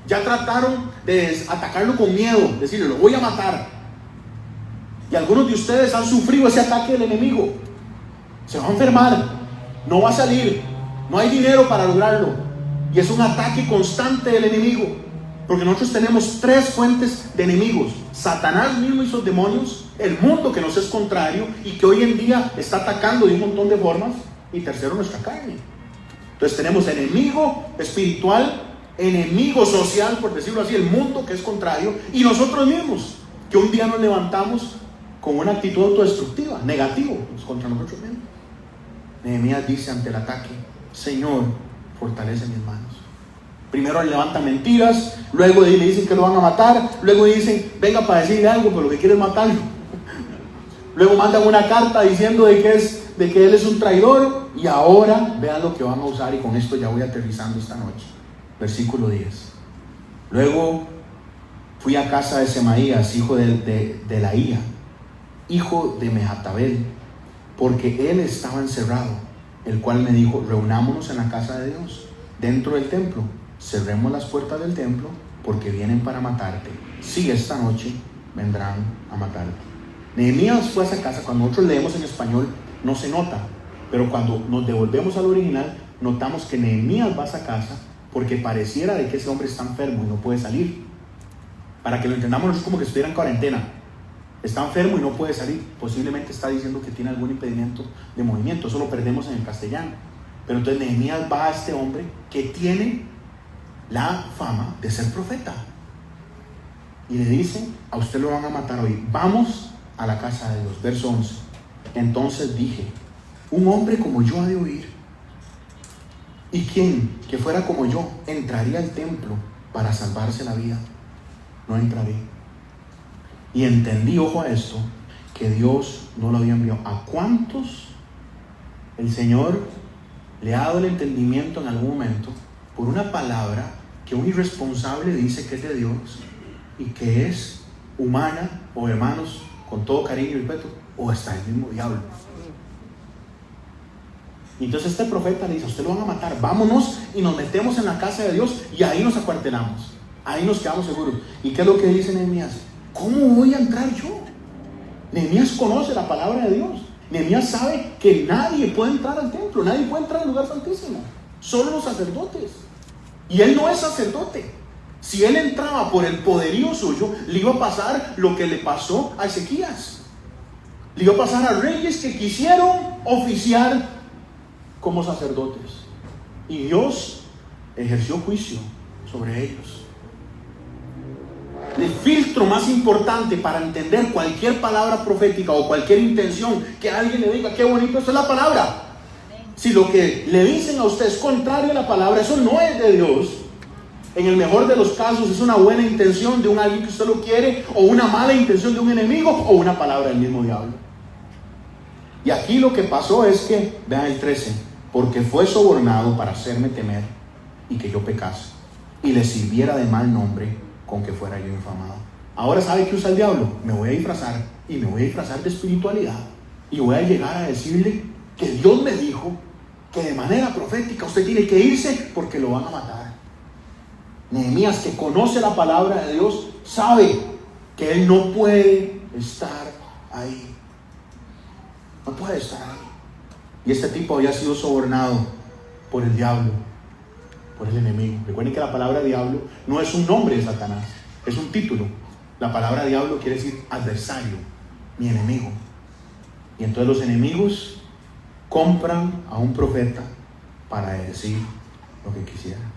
Speaker 2: Ya trataron de atacarlo con miedo, decirle: lo voy a matar. Y algunos de ustedes han sufrido ese ataque del enemigo. Se va a enfermar, no va a salir, no hay dinero para lograrlo. Y es un ataque constante del enemigo. Porque nosotros tenemos 3 fuentes de enemigos: Satanás mismo y sus demonios, el mundo que nos es contrario y que hoy en día está atacando de un montón de formas, y tercero, nuestra carne. Entonces tenemos enemigo espiritual, enemigo social, por decirlo así, el mundo que es contrario, y nosotros mismos, que un día nos levantamos con una actitud autodestructiva, negativo contra nosotros mismos. Nehemías dice ante el ataque: Señor, fortalece mis manos. Primero le levantan mentiras, luego le dicen que lo van a matar, luego dicen: venga para decirle algo, pero lo que quiere es matarlo. Luego mandan una carta diciendo de que él es un traidor, y ahora vean lo que van a usar, y con esto ya voy aterrizando esta noche. Versículo 10. Luego fui a casa de Semaías, hijo de Laía, hijo de Mehatabel, porque él estaba encerrado, el cual me dijo: reunámonos en la casa de Dios, dentro del templo, cerremos las puertas del templo, porque vienen para matarte. Sí, esta noche vendrán a matarte. Nehemías fue a esa casa. Cuando nosotros leemos en español no se nota, pero cuando nos devolvemos al original notamos que Nehemías va a esa casa porque pareciera de que ese hombre está enfermo y no puede salir. Para que lo entendamos, no es como que estuviera en cuarentena. Está enfermo y no puede salir. Posiblemente está diciendo que tiene algún impedimento de movimiento. Eso lo perdemos en el castellano. Pero entonces Nehemías va a este hombre que tiene la fama de ser profeta, y le dice: a usted lo van a matar hoy, vamos a la casa de Dios. Verso 11. Entonces dije: un hombre como yo ha de oír. ¿Y quién que fuera como yo entraría al templo para salvarse la vida? No entraré. Y entendí, ojo a esto, que Dios no lo había enviado. ¿A cuántos el Señor le ha dado el entendimiento en algún momento por una palabra que un irresponsable dice que es de Dios y que es humana, o hermanos, con todo cariño y respeto, o hasta el mismo diablo? Y entonces este profeta le dice: usted lo van a matar, vámonos y nos metemos en la casa de Dios y ahí nos acuartelamos, ahí nos quedamos seguros. ¿Y qué es lo que dice Nehemías? ¿Cómo voy a entrar yo? Nehemías conoce la palabra de Dios. Nehemías sabe que nadie puede entrar al templo, nadie puede entrar al lugar santísimo, solo los sacerdotes. Y él no es sacerdote. Si él entraba por el poderío suyo, le iba a pasar lo que le pasó a Ezequías. Le iba a pasar a reyes que quisieron oficiar como sacerdotes, y Dios ejerció juicio sobre ellos. El filtro más importante para entender cualquier palabra profética o cualquier intención que alguien le diga: qué bonito, eso es la palabra. Si lo que le dicen a usted es contrario a la palabra, eso no es de Dios. En el mejor de los casos es una buena intención de un alguien que usted lo quiere, o una mala intención de un enemigo, o una palabra del mismo diablo. Y aquí lo que pasó es que, vean el 13: porque fue sobornado para hacerme temer y que yo pecase, y le sirviera de mal nombre con que fuera yo infamado. Ahora, ¿sabe qué usa el diablo? Me voy a disfrazar, y me voy a disfrazar de espiritualidad, y voy a llegar a decirle que Dios me dijo que de manera profética usted tiene que irse porque lo van a matar. Nehemías, que conoce la palabra de Dios, sabe que él no puede estar ahí. No puede estar ahí. Y este tipo había sido sobornado por el diablo, por el enemigo. Recuerden que la palabra diablo no es un nombre de Satanás, es un título. La palabra diablo quiere decir adversario, mi enemigo. Y entonces los enemigos compran a un profeta para decir lo que quisieran.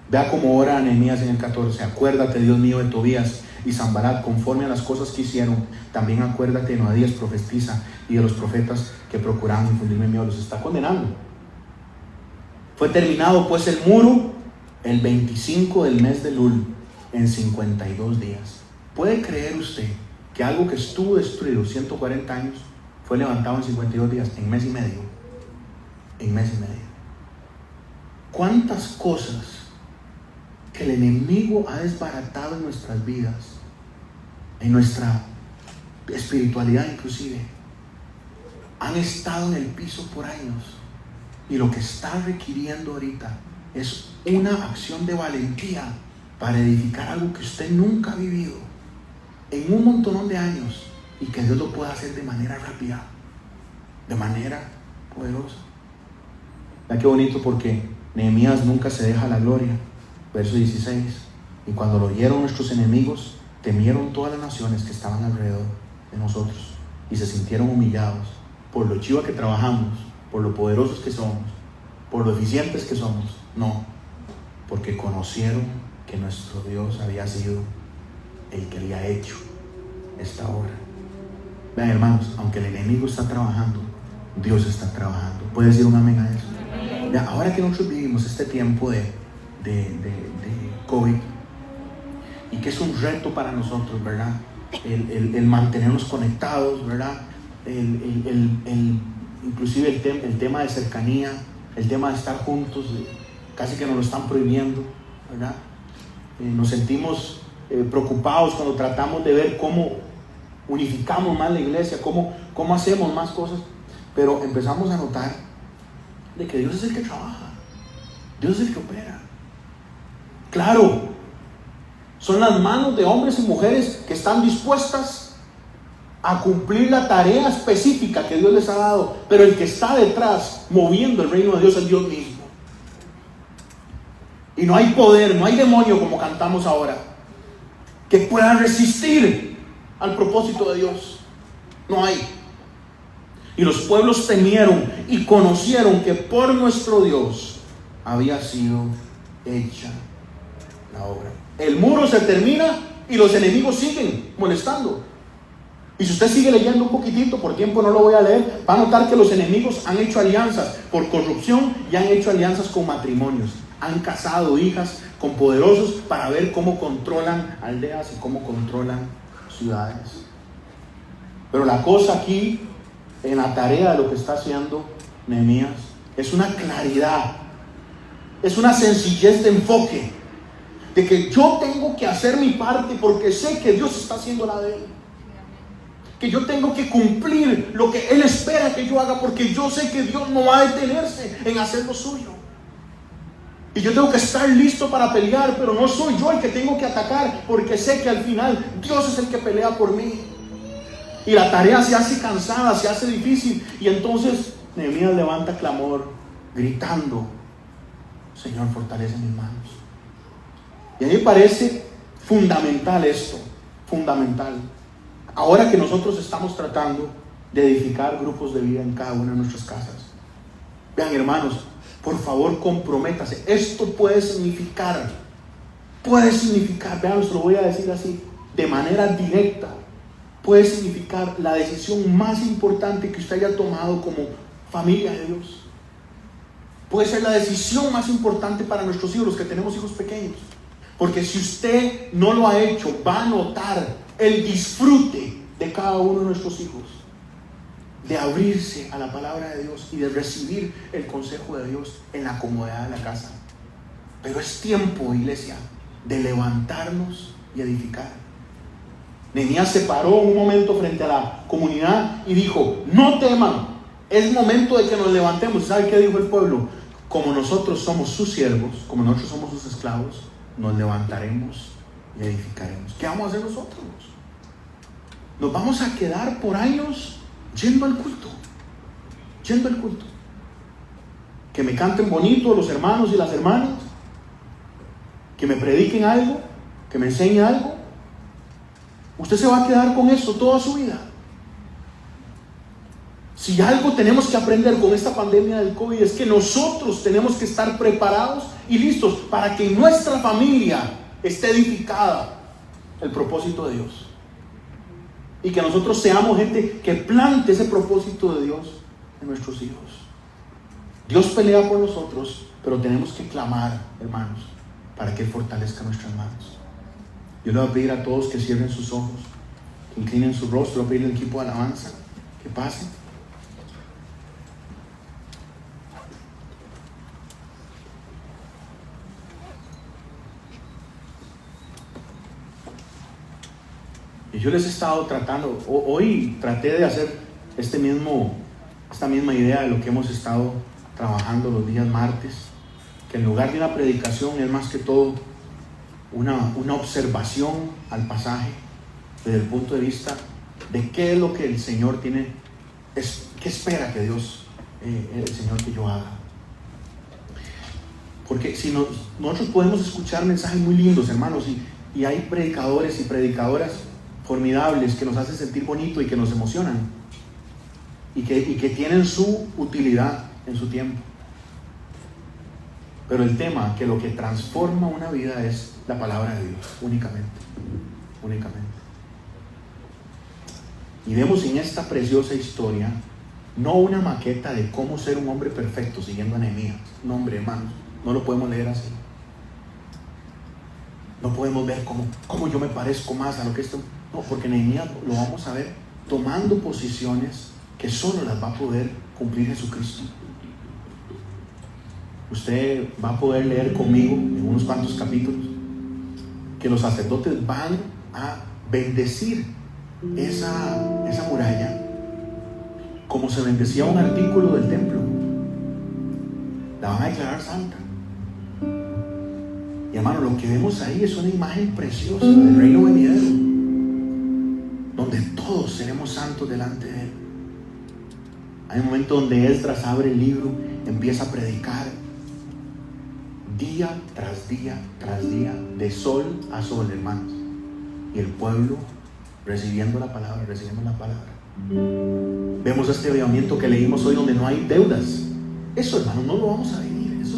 Speaker 2: Vea cómo ora Nehemías en el 14: acuérdate, Dios mío, de Tobías y Sanbalat, conforme a las cosas que hicieron. También acuérdate de Noadías profetiza y de los profetas que procuraban infundirme miedo. Los está condenando. Fue terminado pues el muro el 25 del mes de Lul, en 52 días. ¿Puede creer usted que algo que estuvo destruido 140 años fue levantado en 52 días, en mes y medio? En mes y medio. ¿Cuántas cosas que el enemigo ha desbaratado en nuestras vidas, en nuestra espiritualidad inclusive, han estado en el piso por años? Y lo que está requiriendo ahorita es una acción de valentía para edificar algo que usted nunca ha vivido en un montón de años, y que Dios lo pueda hacer de manera rápida, de manera poderosa. Vea qué bonito, porque Nehemías nunca se deja la gloria. Verso 16: y cuando lo oyeron nuestros enemigos, temieron todas las naciones que estaban alrededor de nosotros, y se sintieron humillados por lo chiva que trabajamos, por lo poderosos que somos, por lo eficientes que somos. No, porque conocieron que nuestro Dios había sido el que había hecho esta obra. Vean, hermanos, aunque el enemigo está trabajando, Dios está trabajando. ¿Puede decir un amén a eso? Vean, ahora que nosotros vivimos este tiempo de COVID, y que es un reto para nosotros, ¿verdad? El mantenernos conectados, ¿verdad? Inclusive el tema de cercanía, el tema de estar juntos, casi que nos lo están prohibiendo, ¿verdad? Nos sentimos preocupados cuando tratamos de ver cómo unificamos más la iglesia, cómo hacemos más cosas, pero empezamos a notar de que Dios es el que trabaja, Dios es el que opera. Claro, son las manos de hombres y mujeres que están dispuestas a cumplir la tarea específica que Dios les ha dado, pero el que está detrás moviendo el reino de Dios es Dios mismo. Y no hay poder, no hay demonio, como cantamos ahora, que pueda resistir al propósito de Dios. No hay. Y los pueblos temieron y conocieron que por nuestro Dios había sido hecha la obra. El muro se termina y los enemigos siguen molestando. Y si usted sigue leyendo un poquitito, por tiempo no lo voy a leer, va a notar que los enemigos han hecho alianzas por corrupción y han hecho alianzas con matrimonios. Han casado hijas con poderosos para ver cómo controlan aldeas y cómo controlan ciudades. Pero la cosa aquí, en la tarea de lo que está haciendo Nehemías, es una claridad, es una sencillez de enfoque, de que yo tengo que hacer mi parte porque sé que Dios está haciendo la de Él. Que yo tengo que cumplir lo que Él espera que yo haga, porque yo sé que Dios no va a detenerse en hacer lo suyo. Y yo tengo que estar listo para pelear, pero no soy yo el que tengo que atacar, porque sé que al final Dios es el que pelea por mí. Y la tarea se hace cansada, se hace difícil. Y entonces Nehemías levanta clamor, gritando: Señor, fortalece mis manos. Y a mí me parece fundamental esto, fundamental. Ahora que nosotros estamos tratando de edificar grupos de vida en cada una de nuestras casas, vean, hermanos, por favor, comprométase. Esto puede significar, vean, se lo voy a decir así, de manera directa, puede significar la decisión más importante que usted haya tomado como familia de Dios. Puede ser la decisión más importante para nuestros hijos, los que tenemos hijos pequeños. Porque si usted no lo ha hecho, va a notar el disfrute de cada uno de nuestros hijos, de abrirse a la palabra de Dios y de recibir el consejo de Dios en la comodidad de la casa. Pero es tiempo, iglesia, de levantarnos y edificar. Nehemías se paró un momento frente a la comunidad y dijo: no teman, es momento de que nos levantemos. ¿Sabe qué dijo el pueblo? Como nosotros somos sus siervos, como nosotros somos sus esclavos, nos levantaremos y edificaremos. ¿Qué vamos a hacer nosotros? Nos vamos a quedar por años yendo al culto, que me canten bonito los hermanos y las hermanas, que me prediquen algo, que me enseñen algo. Usted se va a quedar con eso toda su vida. Si algo tenemos que aprender con esta pandemia del COVID, es que nosotros tenemos que estar preparados y listos para que en nuestra familia esté edificada el propósito de Dios. Y que nosotros seamos gente que plante ese propósito de Dios en nuestros hijos. Dios pelea por nosotros, pero tenemos que clamar, hermanos, para que Él fortalezca nuestras manos. Yo le voy a pedir a todos que cierren sus ojos, que inclinen su rostro. Voy a pedirle al equipo de alabanza que pase. Y yo les he estado tratando, hoy traté de hacer esta misma idea de lo que hemos estado trabajando los días martes, que en lugar de una predicación es más que todo una observación al pasaje desde el punto de vista de qué es lo que el Señor tiene, qué espera que Dios, el Señor, que yo haga. Porque si nosotros podemos escuchar mensajes muy lindos, hermanos, y hay predicadores y predicadoras formidables que nos hacen sentir bonito y que nos emocionan y que tienen su utilidad en su tiempo. Pero el tema, que lo que transforma una vida es la palabra de Dios, únicamente. Y vemos en esta preciosa historia no una maqueta de cómo ser un hombre perfecto siguiendo a Nehemías. No, hombre, hermanos, no lo podemos leer así. No podemos ver cómo yo me parezco más a lo que esto. No, porque Nehemías lo vamos a ver tomando posiciones que solo las va a poder cumplir Jesucristo. Usted va a poder leer conmigo en unos cuantos capítulos que los sacerdotes van a bendecir esa muralla como se bendecía un artículo del templo. La van a declarar santa. Y hermano, lo que vemos ahí es una imagen preciosa del reino venidero, donde todos seremos santos delante de Él. Hay un momento donde Esdras abre el libro, empieza a predicar día tras día tras día, de sol a sol, hermanos, y el pueblo recibiendo la palabra. Vemos este avivamiento que leímos hoy, donde no hay deudas. Eso, hermanos, no lo vamos a vivir. Eso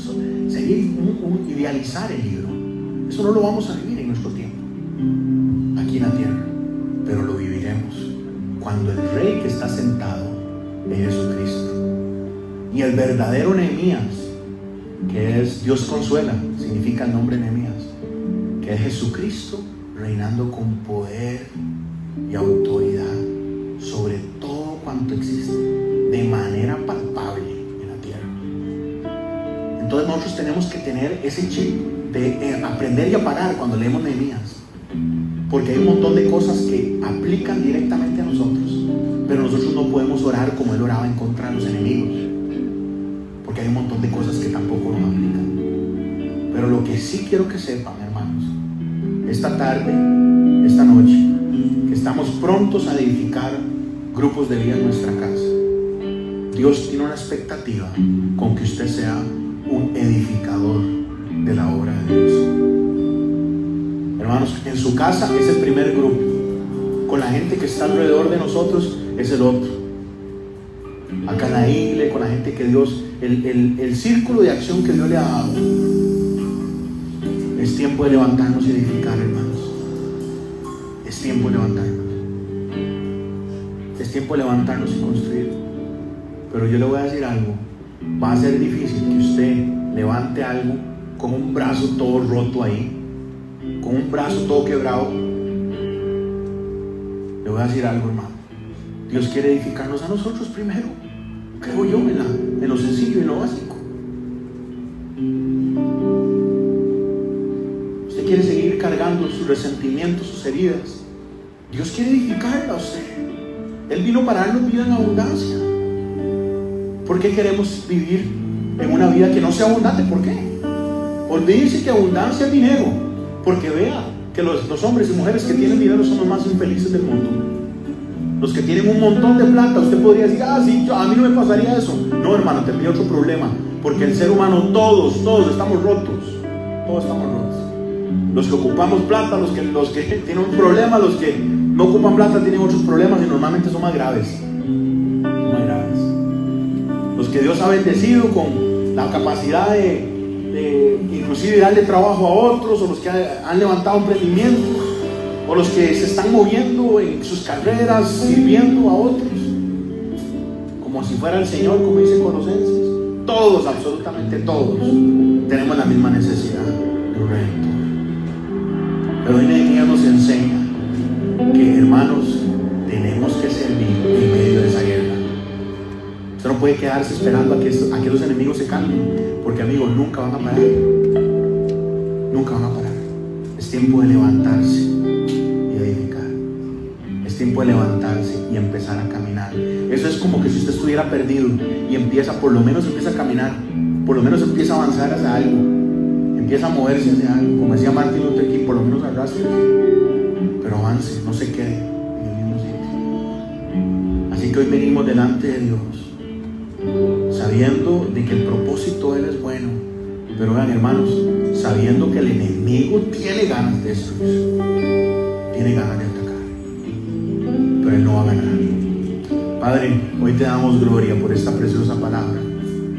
Speaker 2: sería un idealizar el libro. Eso no lo vamos a vivir en nuestro tiempo aquí en la tierra, pero lo viviremos cuando el rey que está sentado es Jesucristo. Y el verdadero Nehemías, que es Dios consuela, significa el nombre Nehemías, que es Jesucristo reinando con poder y autoridad sobre todo cuanto existe, de manera palpable en la tierra. Entonces nosotros tenemos que tener ese chip de aprender y apagar cuando leemos Nehemías, porque hay un montón de cosas que aplican directamente a nosotros, pero nosotros no podemos orar como él oraba en contra de los enemigos, porque hay un montón de cosas que tampoco nos aplican. Pero lo que sí quiero que sepan, hermanos, esta tarde, esta noche, que estamos prontos a edificar grupos de vida en nuestra casa, Dios tiene una expectativa con que usted sea un edificador de la obra de Dios. Hermanos, en su casa es el primer grupo, con la gente que está alrededor de nosotros es el otro. Acá en la iglesia, con la gente que Dios, el círculo de acción que Dios le ha dado. Es tiempo de levantarnos y edificar, hermanos. Es tiempo de levantarnos. Es tiempo de levantarnos y construir. Pero yo le voy a decir algo. Va a ser difícil que usted levante algo con un brazo todo roto ahí, con un brazo todo quebrado. Le voy a decir algo, hermano. Dios quiere edificarnos a nosotros primero, creo yo, en lo sencillo y en lo básico. Usted quiere seguir cargando sus resentimientos, sus heridas. Dios quiere edificarla a usted. Él vino para darnos vida en abundancia. ¿Por qué queremos vivir en una vida que no sea abundante? ¿Por qué? Olvídese que abundancia es dinero, porque vea que los hombres y mujeres que tienen dinero son los más infelices del mundo. Los que tienen un montón de plata, usted podría decir, sí, a mí no me pasaría eso. No, hermano, tendría otro problema, porque el ser humano, todos estamos rotos. Todos estamos rotos. Los que ocupamos plata, los que tienen un problema, los que no ocupan plata tienen otros problemas y normalmente son más graves. Son más graves. Los que Dios ha bendecido con la capacidad de inclusive darle trabajo a otros, o los que han levantado emprendimientos, o los que se están moviendo en sus carreras, sirviendo a otros, como si fuera el Señor, como dice Colosenses. Todos, absolutamente todos, tenemos la misma necesidad de un redentor. Pero hoy Nehemías nos enseña que, hermanos, tenemos que servir en medio de esa guerra. Usted no puede quedarse esperando a que los enemigos se calmen, porque, amigos, nunca van a parar. Nunca van a parar. Es tiempo de levantarse y edificar. Es tiempo de levantarse y empezar a caminar. Eso es como que si usted estuviera perdido y por lo menos empieza a caminar, por lo menos empieza a avanzar hacia algo, empieza a moverse hacia algo. Como decía Martin Luther King, por lo menos arrastre, pero avance, no se quede en el mismo sitio. Así que hoy venimos delante de Dios, sabiendo de que el propósito de Él es bueno, pero vean, hermanos, sabiendo que el enemigo tiene ganas de destruir, tiene ganas de atacar, pero Él no va a ganar. Padre, hoy te damos gloria por esta preciosa palabra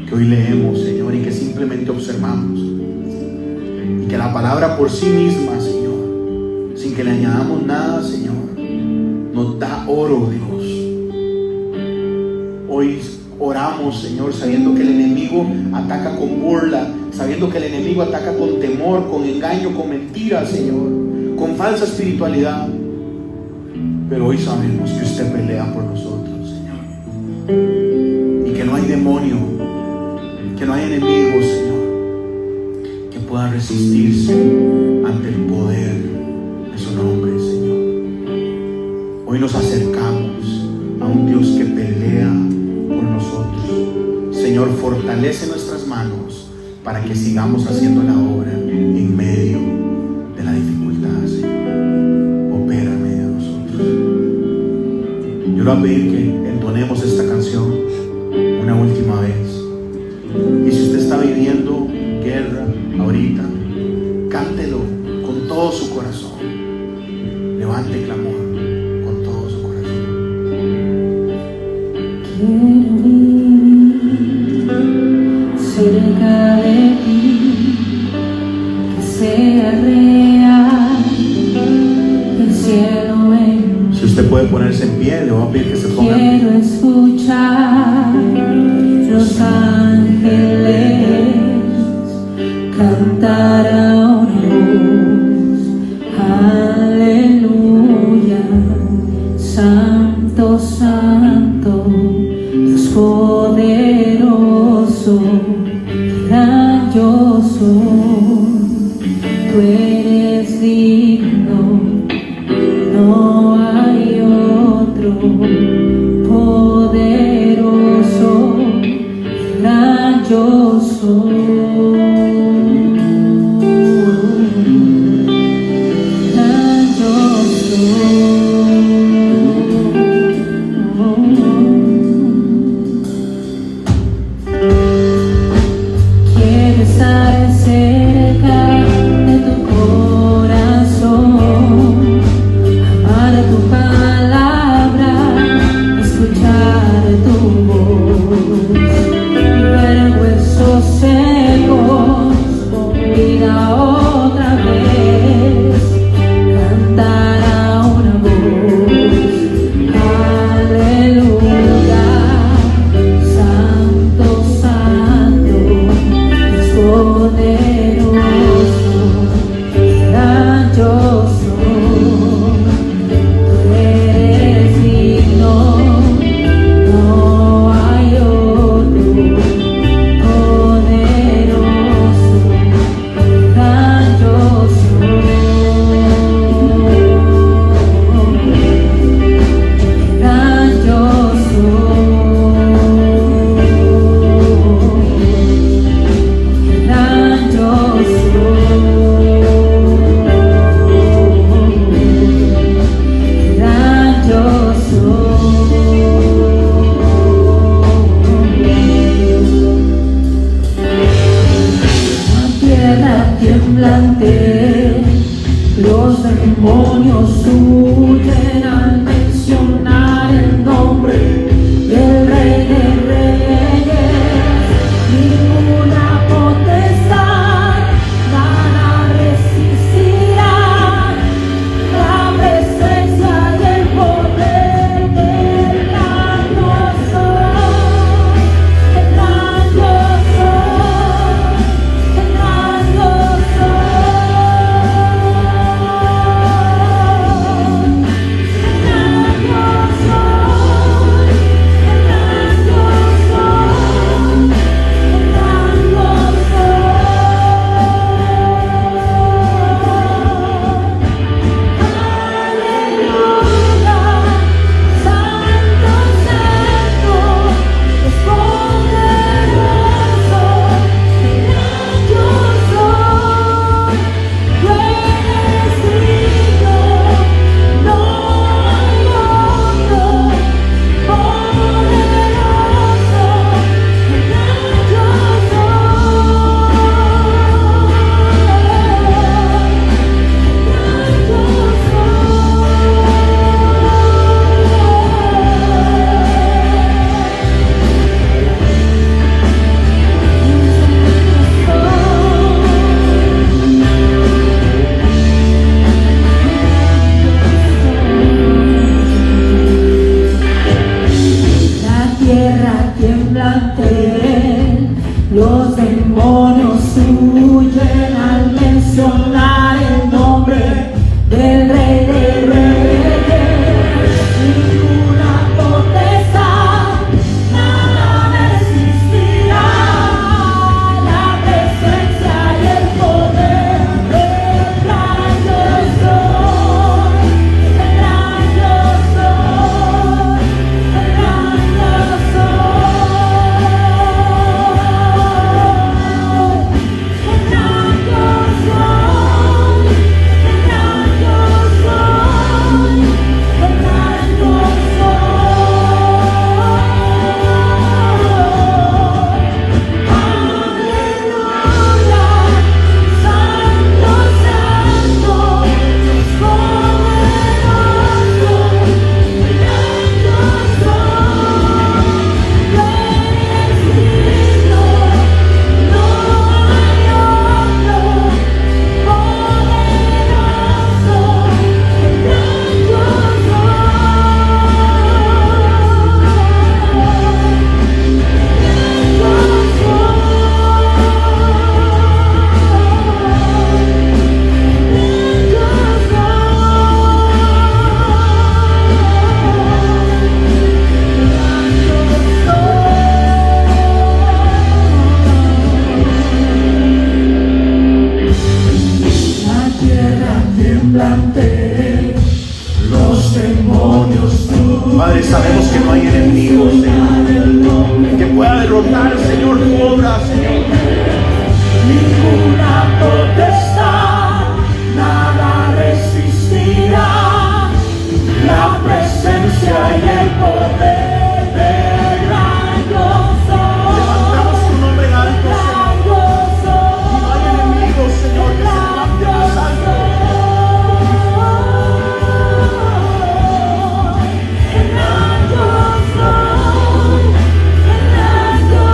Speaker 2: que hoy leemos, Señor, y que simplemente observamos, y que la palabra por sí misma, Señor, sin que le añadamos nada, Señor, nos da oro, Dios. Hoy oramos, Señor, sabiendo que el enemigo ataca con burla, sabiendo que el enemigo ataca con temor, con engaño, con mentira, Señor, con falsa espiritualidad. Pero hoy sabemos que usted pelea por nosotros, Señor, y que no hay demonio, que no hay enemigo, Señor, que pueda resistirse ante el poder de su nombre, Señor. Hoy nos acercamos a un Dios que pelea por nosotros. Señor, fortalece nuestras manos para que sigamos haciendo la obra en medio de la dificultad, Señor. Opera en medio de nosotros. Yo le voy a pedir que entonemos esta canción una última vez. Y si usted está viviendo guerra ahorita, cántelo con todo su corazón. Levante clamor con todo su corazón.
Speaker 3: Quiero vivir cerca de ti, que sea real el cielo en
Speaker 2: Si usted puede ponerse en pie, le voy a pedir que se ponga en pie.
Speaker 3: Quiero escuchar los ángeles cantar a una voz. Aleluya, Santo, Santo, Dios poderoso, gran yo soy. Tú eres digno, no hay otro, poderoso, gran yo soy. Gran yo soy. Quiero estar cerca de tu corazón, amar tu palabra, escuchar tu voz, ver huesos secos con vida otra vez, cantar a una voz. Aleluya, Santo, Santo, Dios poderoso, gran yo soy. Tú eres digno, no hay otro, poderoso, gran yo soy. Gran yo soy. Gran yo soy. Gran yo soy. La tierra temblante, los demonios huyen al mencionar el nombre del Rey de Reyes. Ninguna potestad nada resistirá la presencia y el poder del gran yo soy. El gran yo soy. El gran yo soy. temblante, los demonios huyen.
Speaker 2: Padre, sabemos que no hay enemigos, Señor, que pueda derrotar, Señor, tu obra, Señor.
Speaker 3: Ninguna potestad, nada resistirá la presencia y el poder del gran yo soy.
Speaker 2: Levantamos tu nombre en alto, Señor. Y no hay enemigos, Señor, que se levanten más alto.
Speaker 3: El gran yo soy, el gran yo soy, el gran yo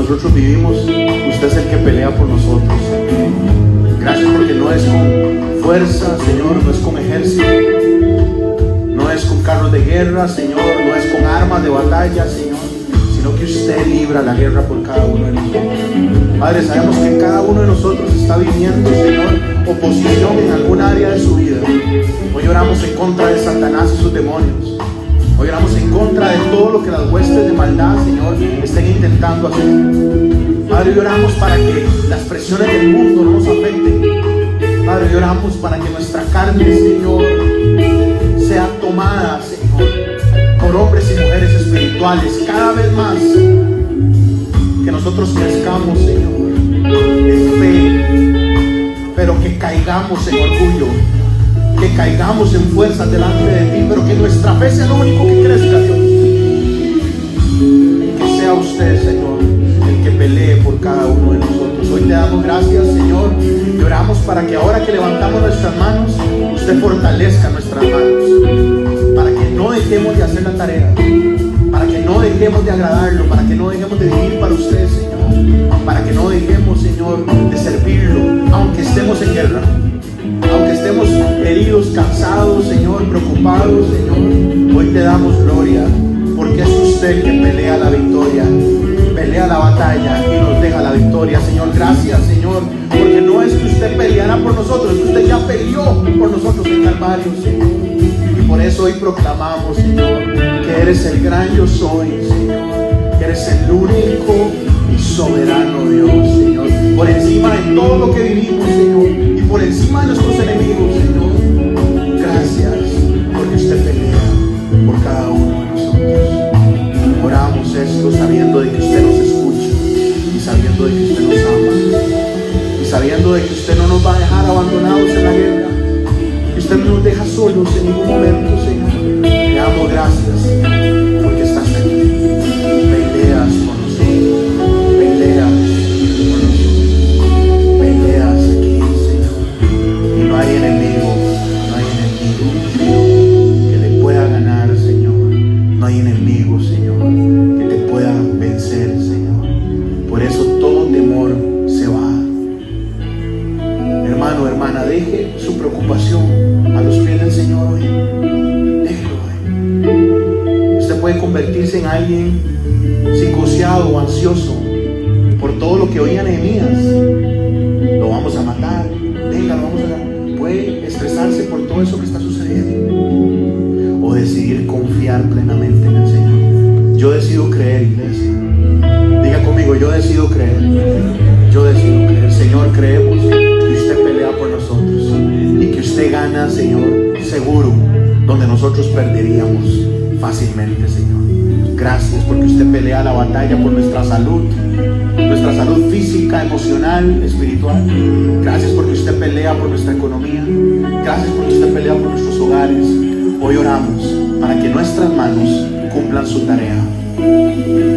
Speaker 2: nosotros vivimos, usted es el que pelea por nosotros. Gracias porque no es con fuerza, Señor, no es con ejército, no es con carros de guerra, Señor, no es con armas de batalla, Señor, sino que usted libra la guerra por cada uno de nosotros. Padre, sabemos que cada uno de nosotros está viviendo, Señor, oposición en algún área de su vida. Hoy oramos en contra de Satanás y sus demonios. Hoy oramos en contra de todo lo que las huestes de maldad, Señor, estén intentando hacer. Padre, hoy oramos para que las presiones del mundo no nos afecten. Padre, hoy oramos para que nuestra carne, Señor, sea tomada, Señor, por hombres y mujeres espirituales cada vez más. Que nosotros crezcamos, Señor, en fe, pero que caigamos en orgullo, que caigamos en fuerzas delante de ti, pero que nuestra fe sea lo único que crezca, Dios. Que sea usted, Señor, el que pelee por cada uno de nosotros. Hoy te damos gracias, Señor, y oramos para que ahora que levantamos nuestras manos, usted fortalezca nuestras manos, para que no dejemos de hacer la tarea, para que no dejemos de agradarlo, para que no dejemos de vivir para usted, Señor, para que no dejemos, Señor, de servirlo, aunque estemos en guerra, aunque estemos heridos, cansados, Señor, preocupados, Señor. Hoy te damos gloria, porque es usted que pelea la victoria, pelea la batalla y nos deja la victoria, Señor. Gracias, Señor, porque no es que usted peleará por nosotros, es que usted ya peleó por nosotros en Calvario, Señor. Y por eso hoy proclamamos, Señor, que eres el gran yo soy, Señor, que eres el único y soberano Dios, Señor, por encima de todo lo que vivimos, Señor, y por encima de nuestros enemigos, Señor. Gracias porque usted pelea por cada uno de nosotros. Oramos esto sabiendo de que usted nos escucha, y sabiendo de que usted nos ama, y sabiendo de que usted no nos va a dejar abandonados en la guerra, que usted no nos deja solos en ningún momento, Señor. Te damos gracias, Señor, porque estás aquí. Peleas por nosotros, peleas por nosotros, peleas aquí, Señor. Y no hay enemigo, Señor, alguien psicoseado o ansioso por todo lo que oía Nehemías, lo vamos a matar, venga, lo vamos a... Puede estresarse por todo eso que está sucediendo, o decidir confiar plenamente en el Señor. Yo decido creer, iglesia. Diga conmigo, yo decido creer. Yo decido creer. Señor, creemos que usted pelea por nosotros y que usted gana, Señor, seguro, donde nosotros perderíamos fácilmente, Señor. Gracias porque usted pelea la batalla por nuestra salud física, emocional, espiritual. Gracias porque usted pelea por nuestra economía. Gracias porque usted pelea por nuestros hogares. Hoy oramos para que nuestras manos cumplan su tarea.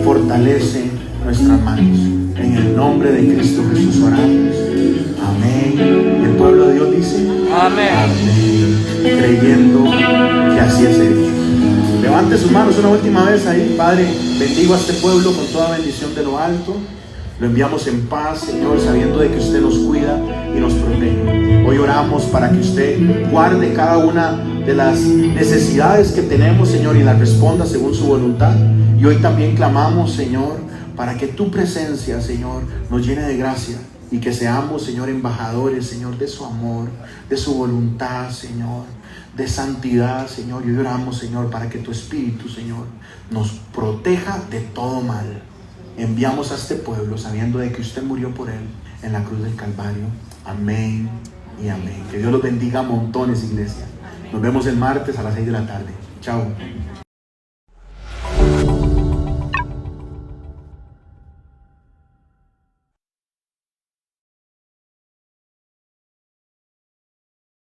Speaker 2: Fortalece nuestras manos. En el nombre de Cristo Jesús oramos. Amén. Y el pueblo de Dios dice:
Speaker 4: Amén.
Speaker 2: Amén. Creyendo que así es hecho. Levante sus manos una última vez ahí. Padre, bendigo a este pueblo con toda bendición de lo alto. Lo enviamos en paz, Señor, sabiendo de que usted nos cuida y nos protege. Hoy oramos para que usted guarde cada una de las necesidades que tenemos, Señor, y las responda según su voluntad. Y hoy también clamamos, Señor, para que tu presencia, Señor, nos llene de gracia y que seamos, Señor, embajadores, Señor, de su amor, de su voluntad, Señor, de santidad, Señor. Y hoy oramos, Señor, para que tu Espíritu, Señor, nos proteja de todo mal. Enviamos a este pueblo sabiendo de que usted murió por él en la cruz del Calvario. Amén y amén. Que Dios los bendiga montones, iglesia. Nos vemos el martes a las 6 de la tarde. Chao.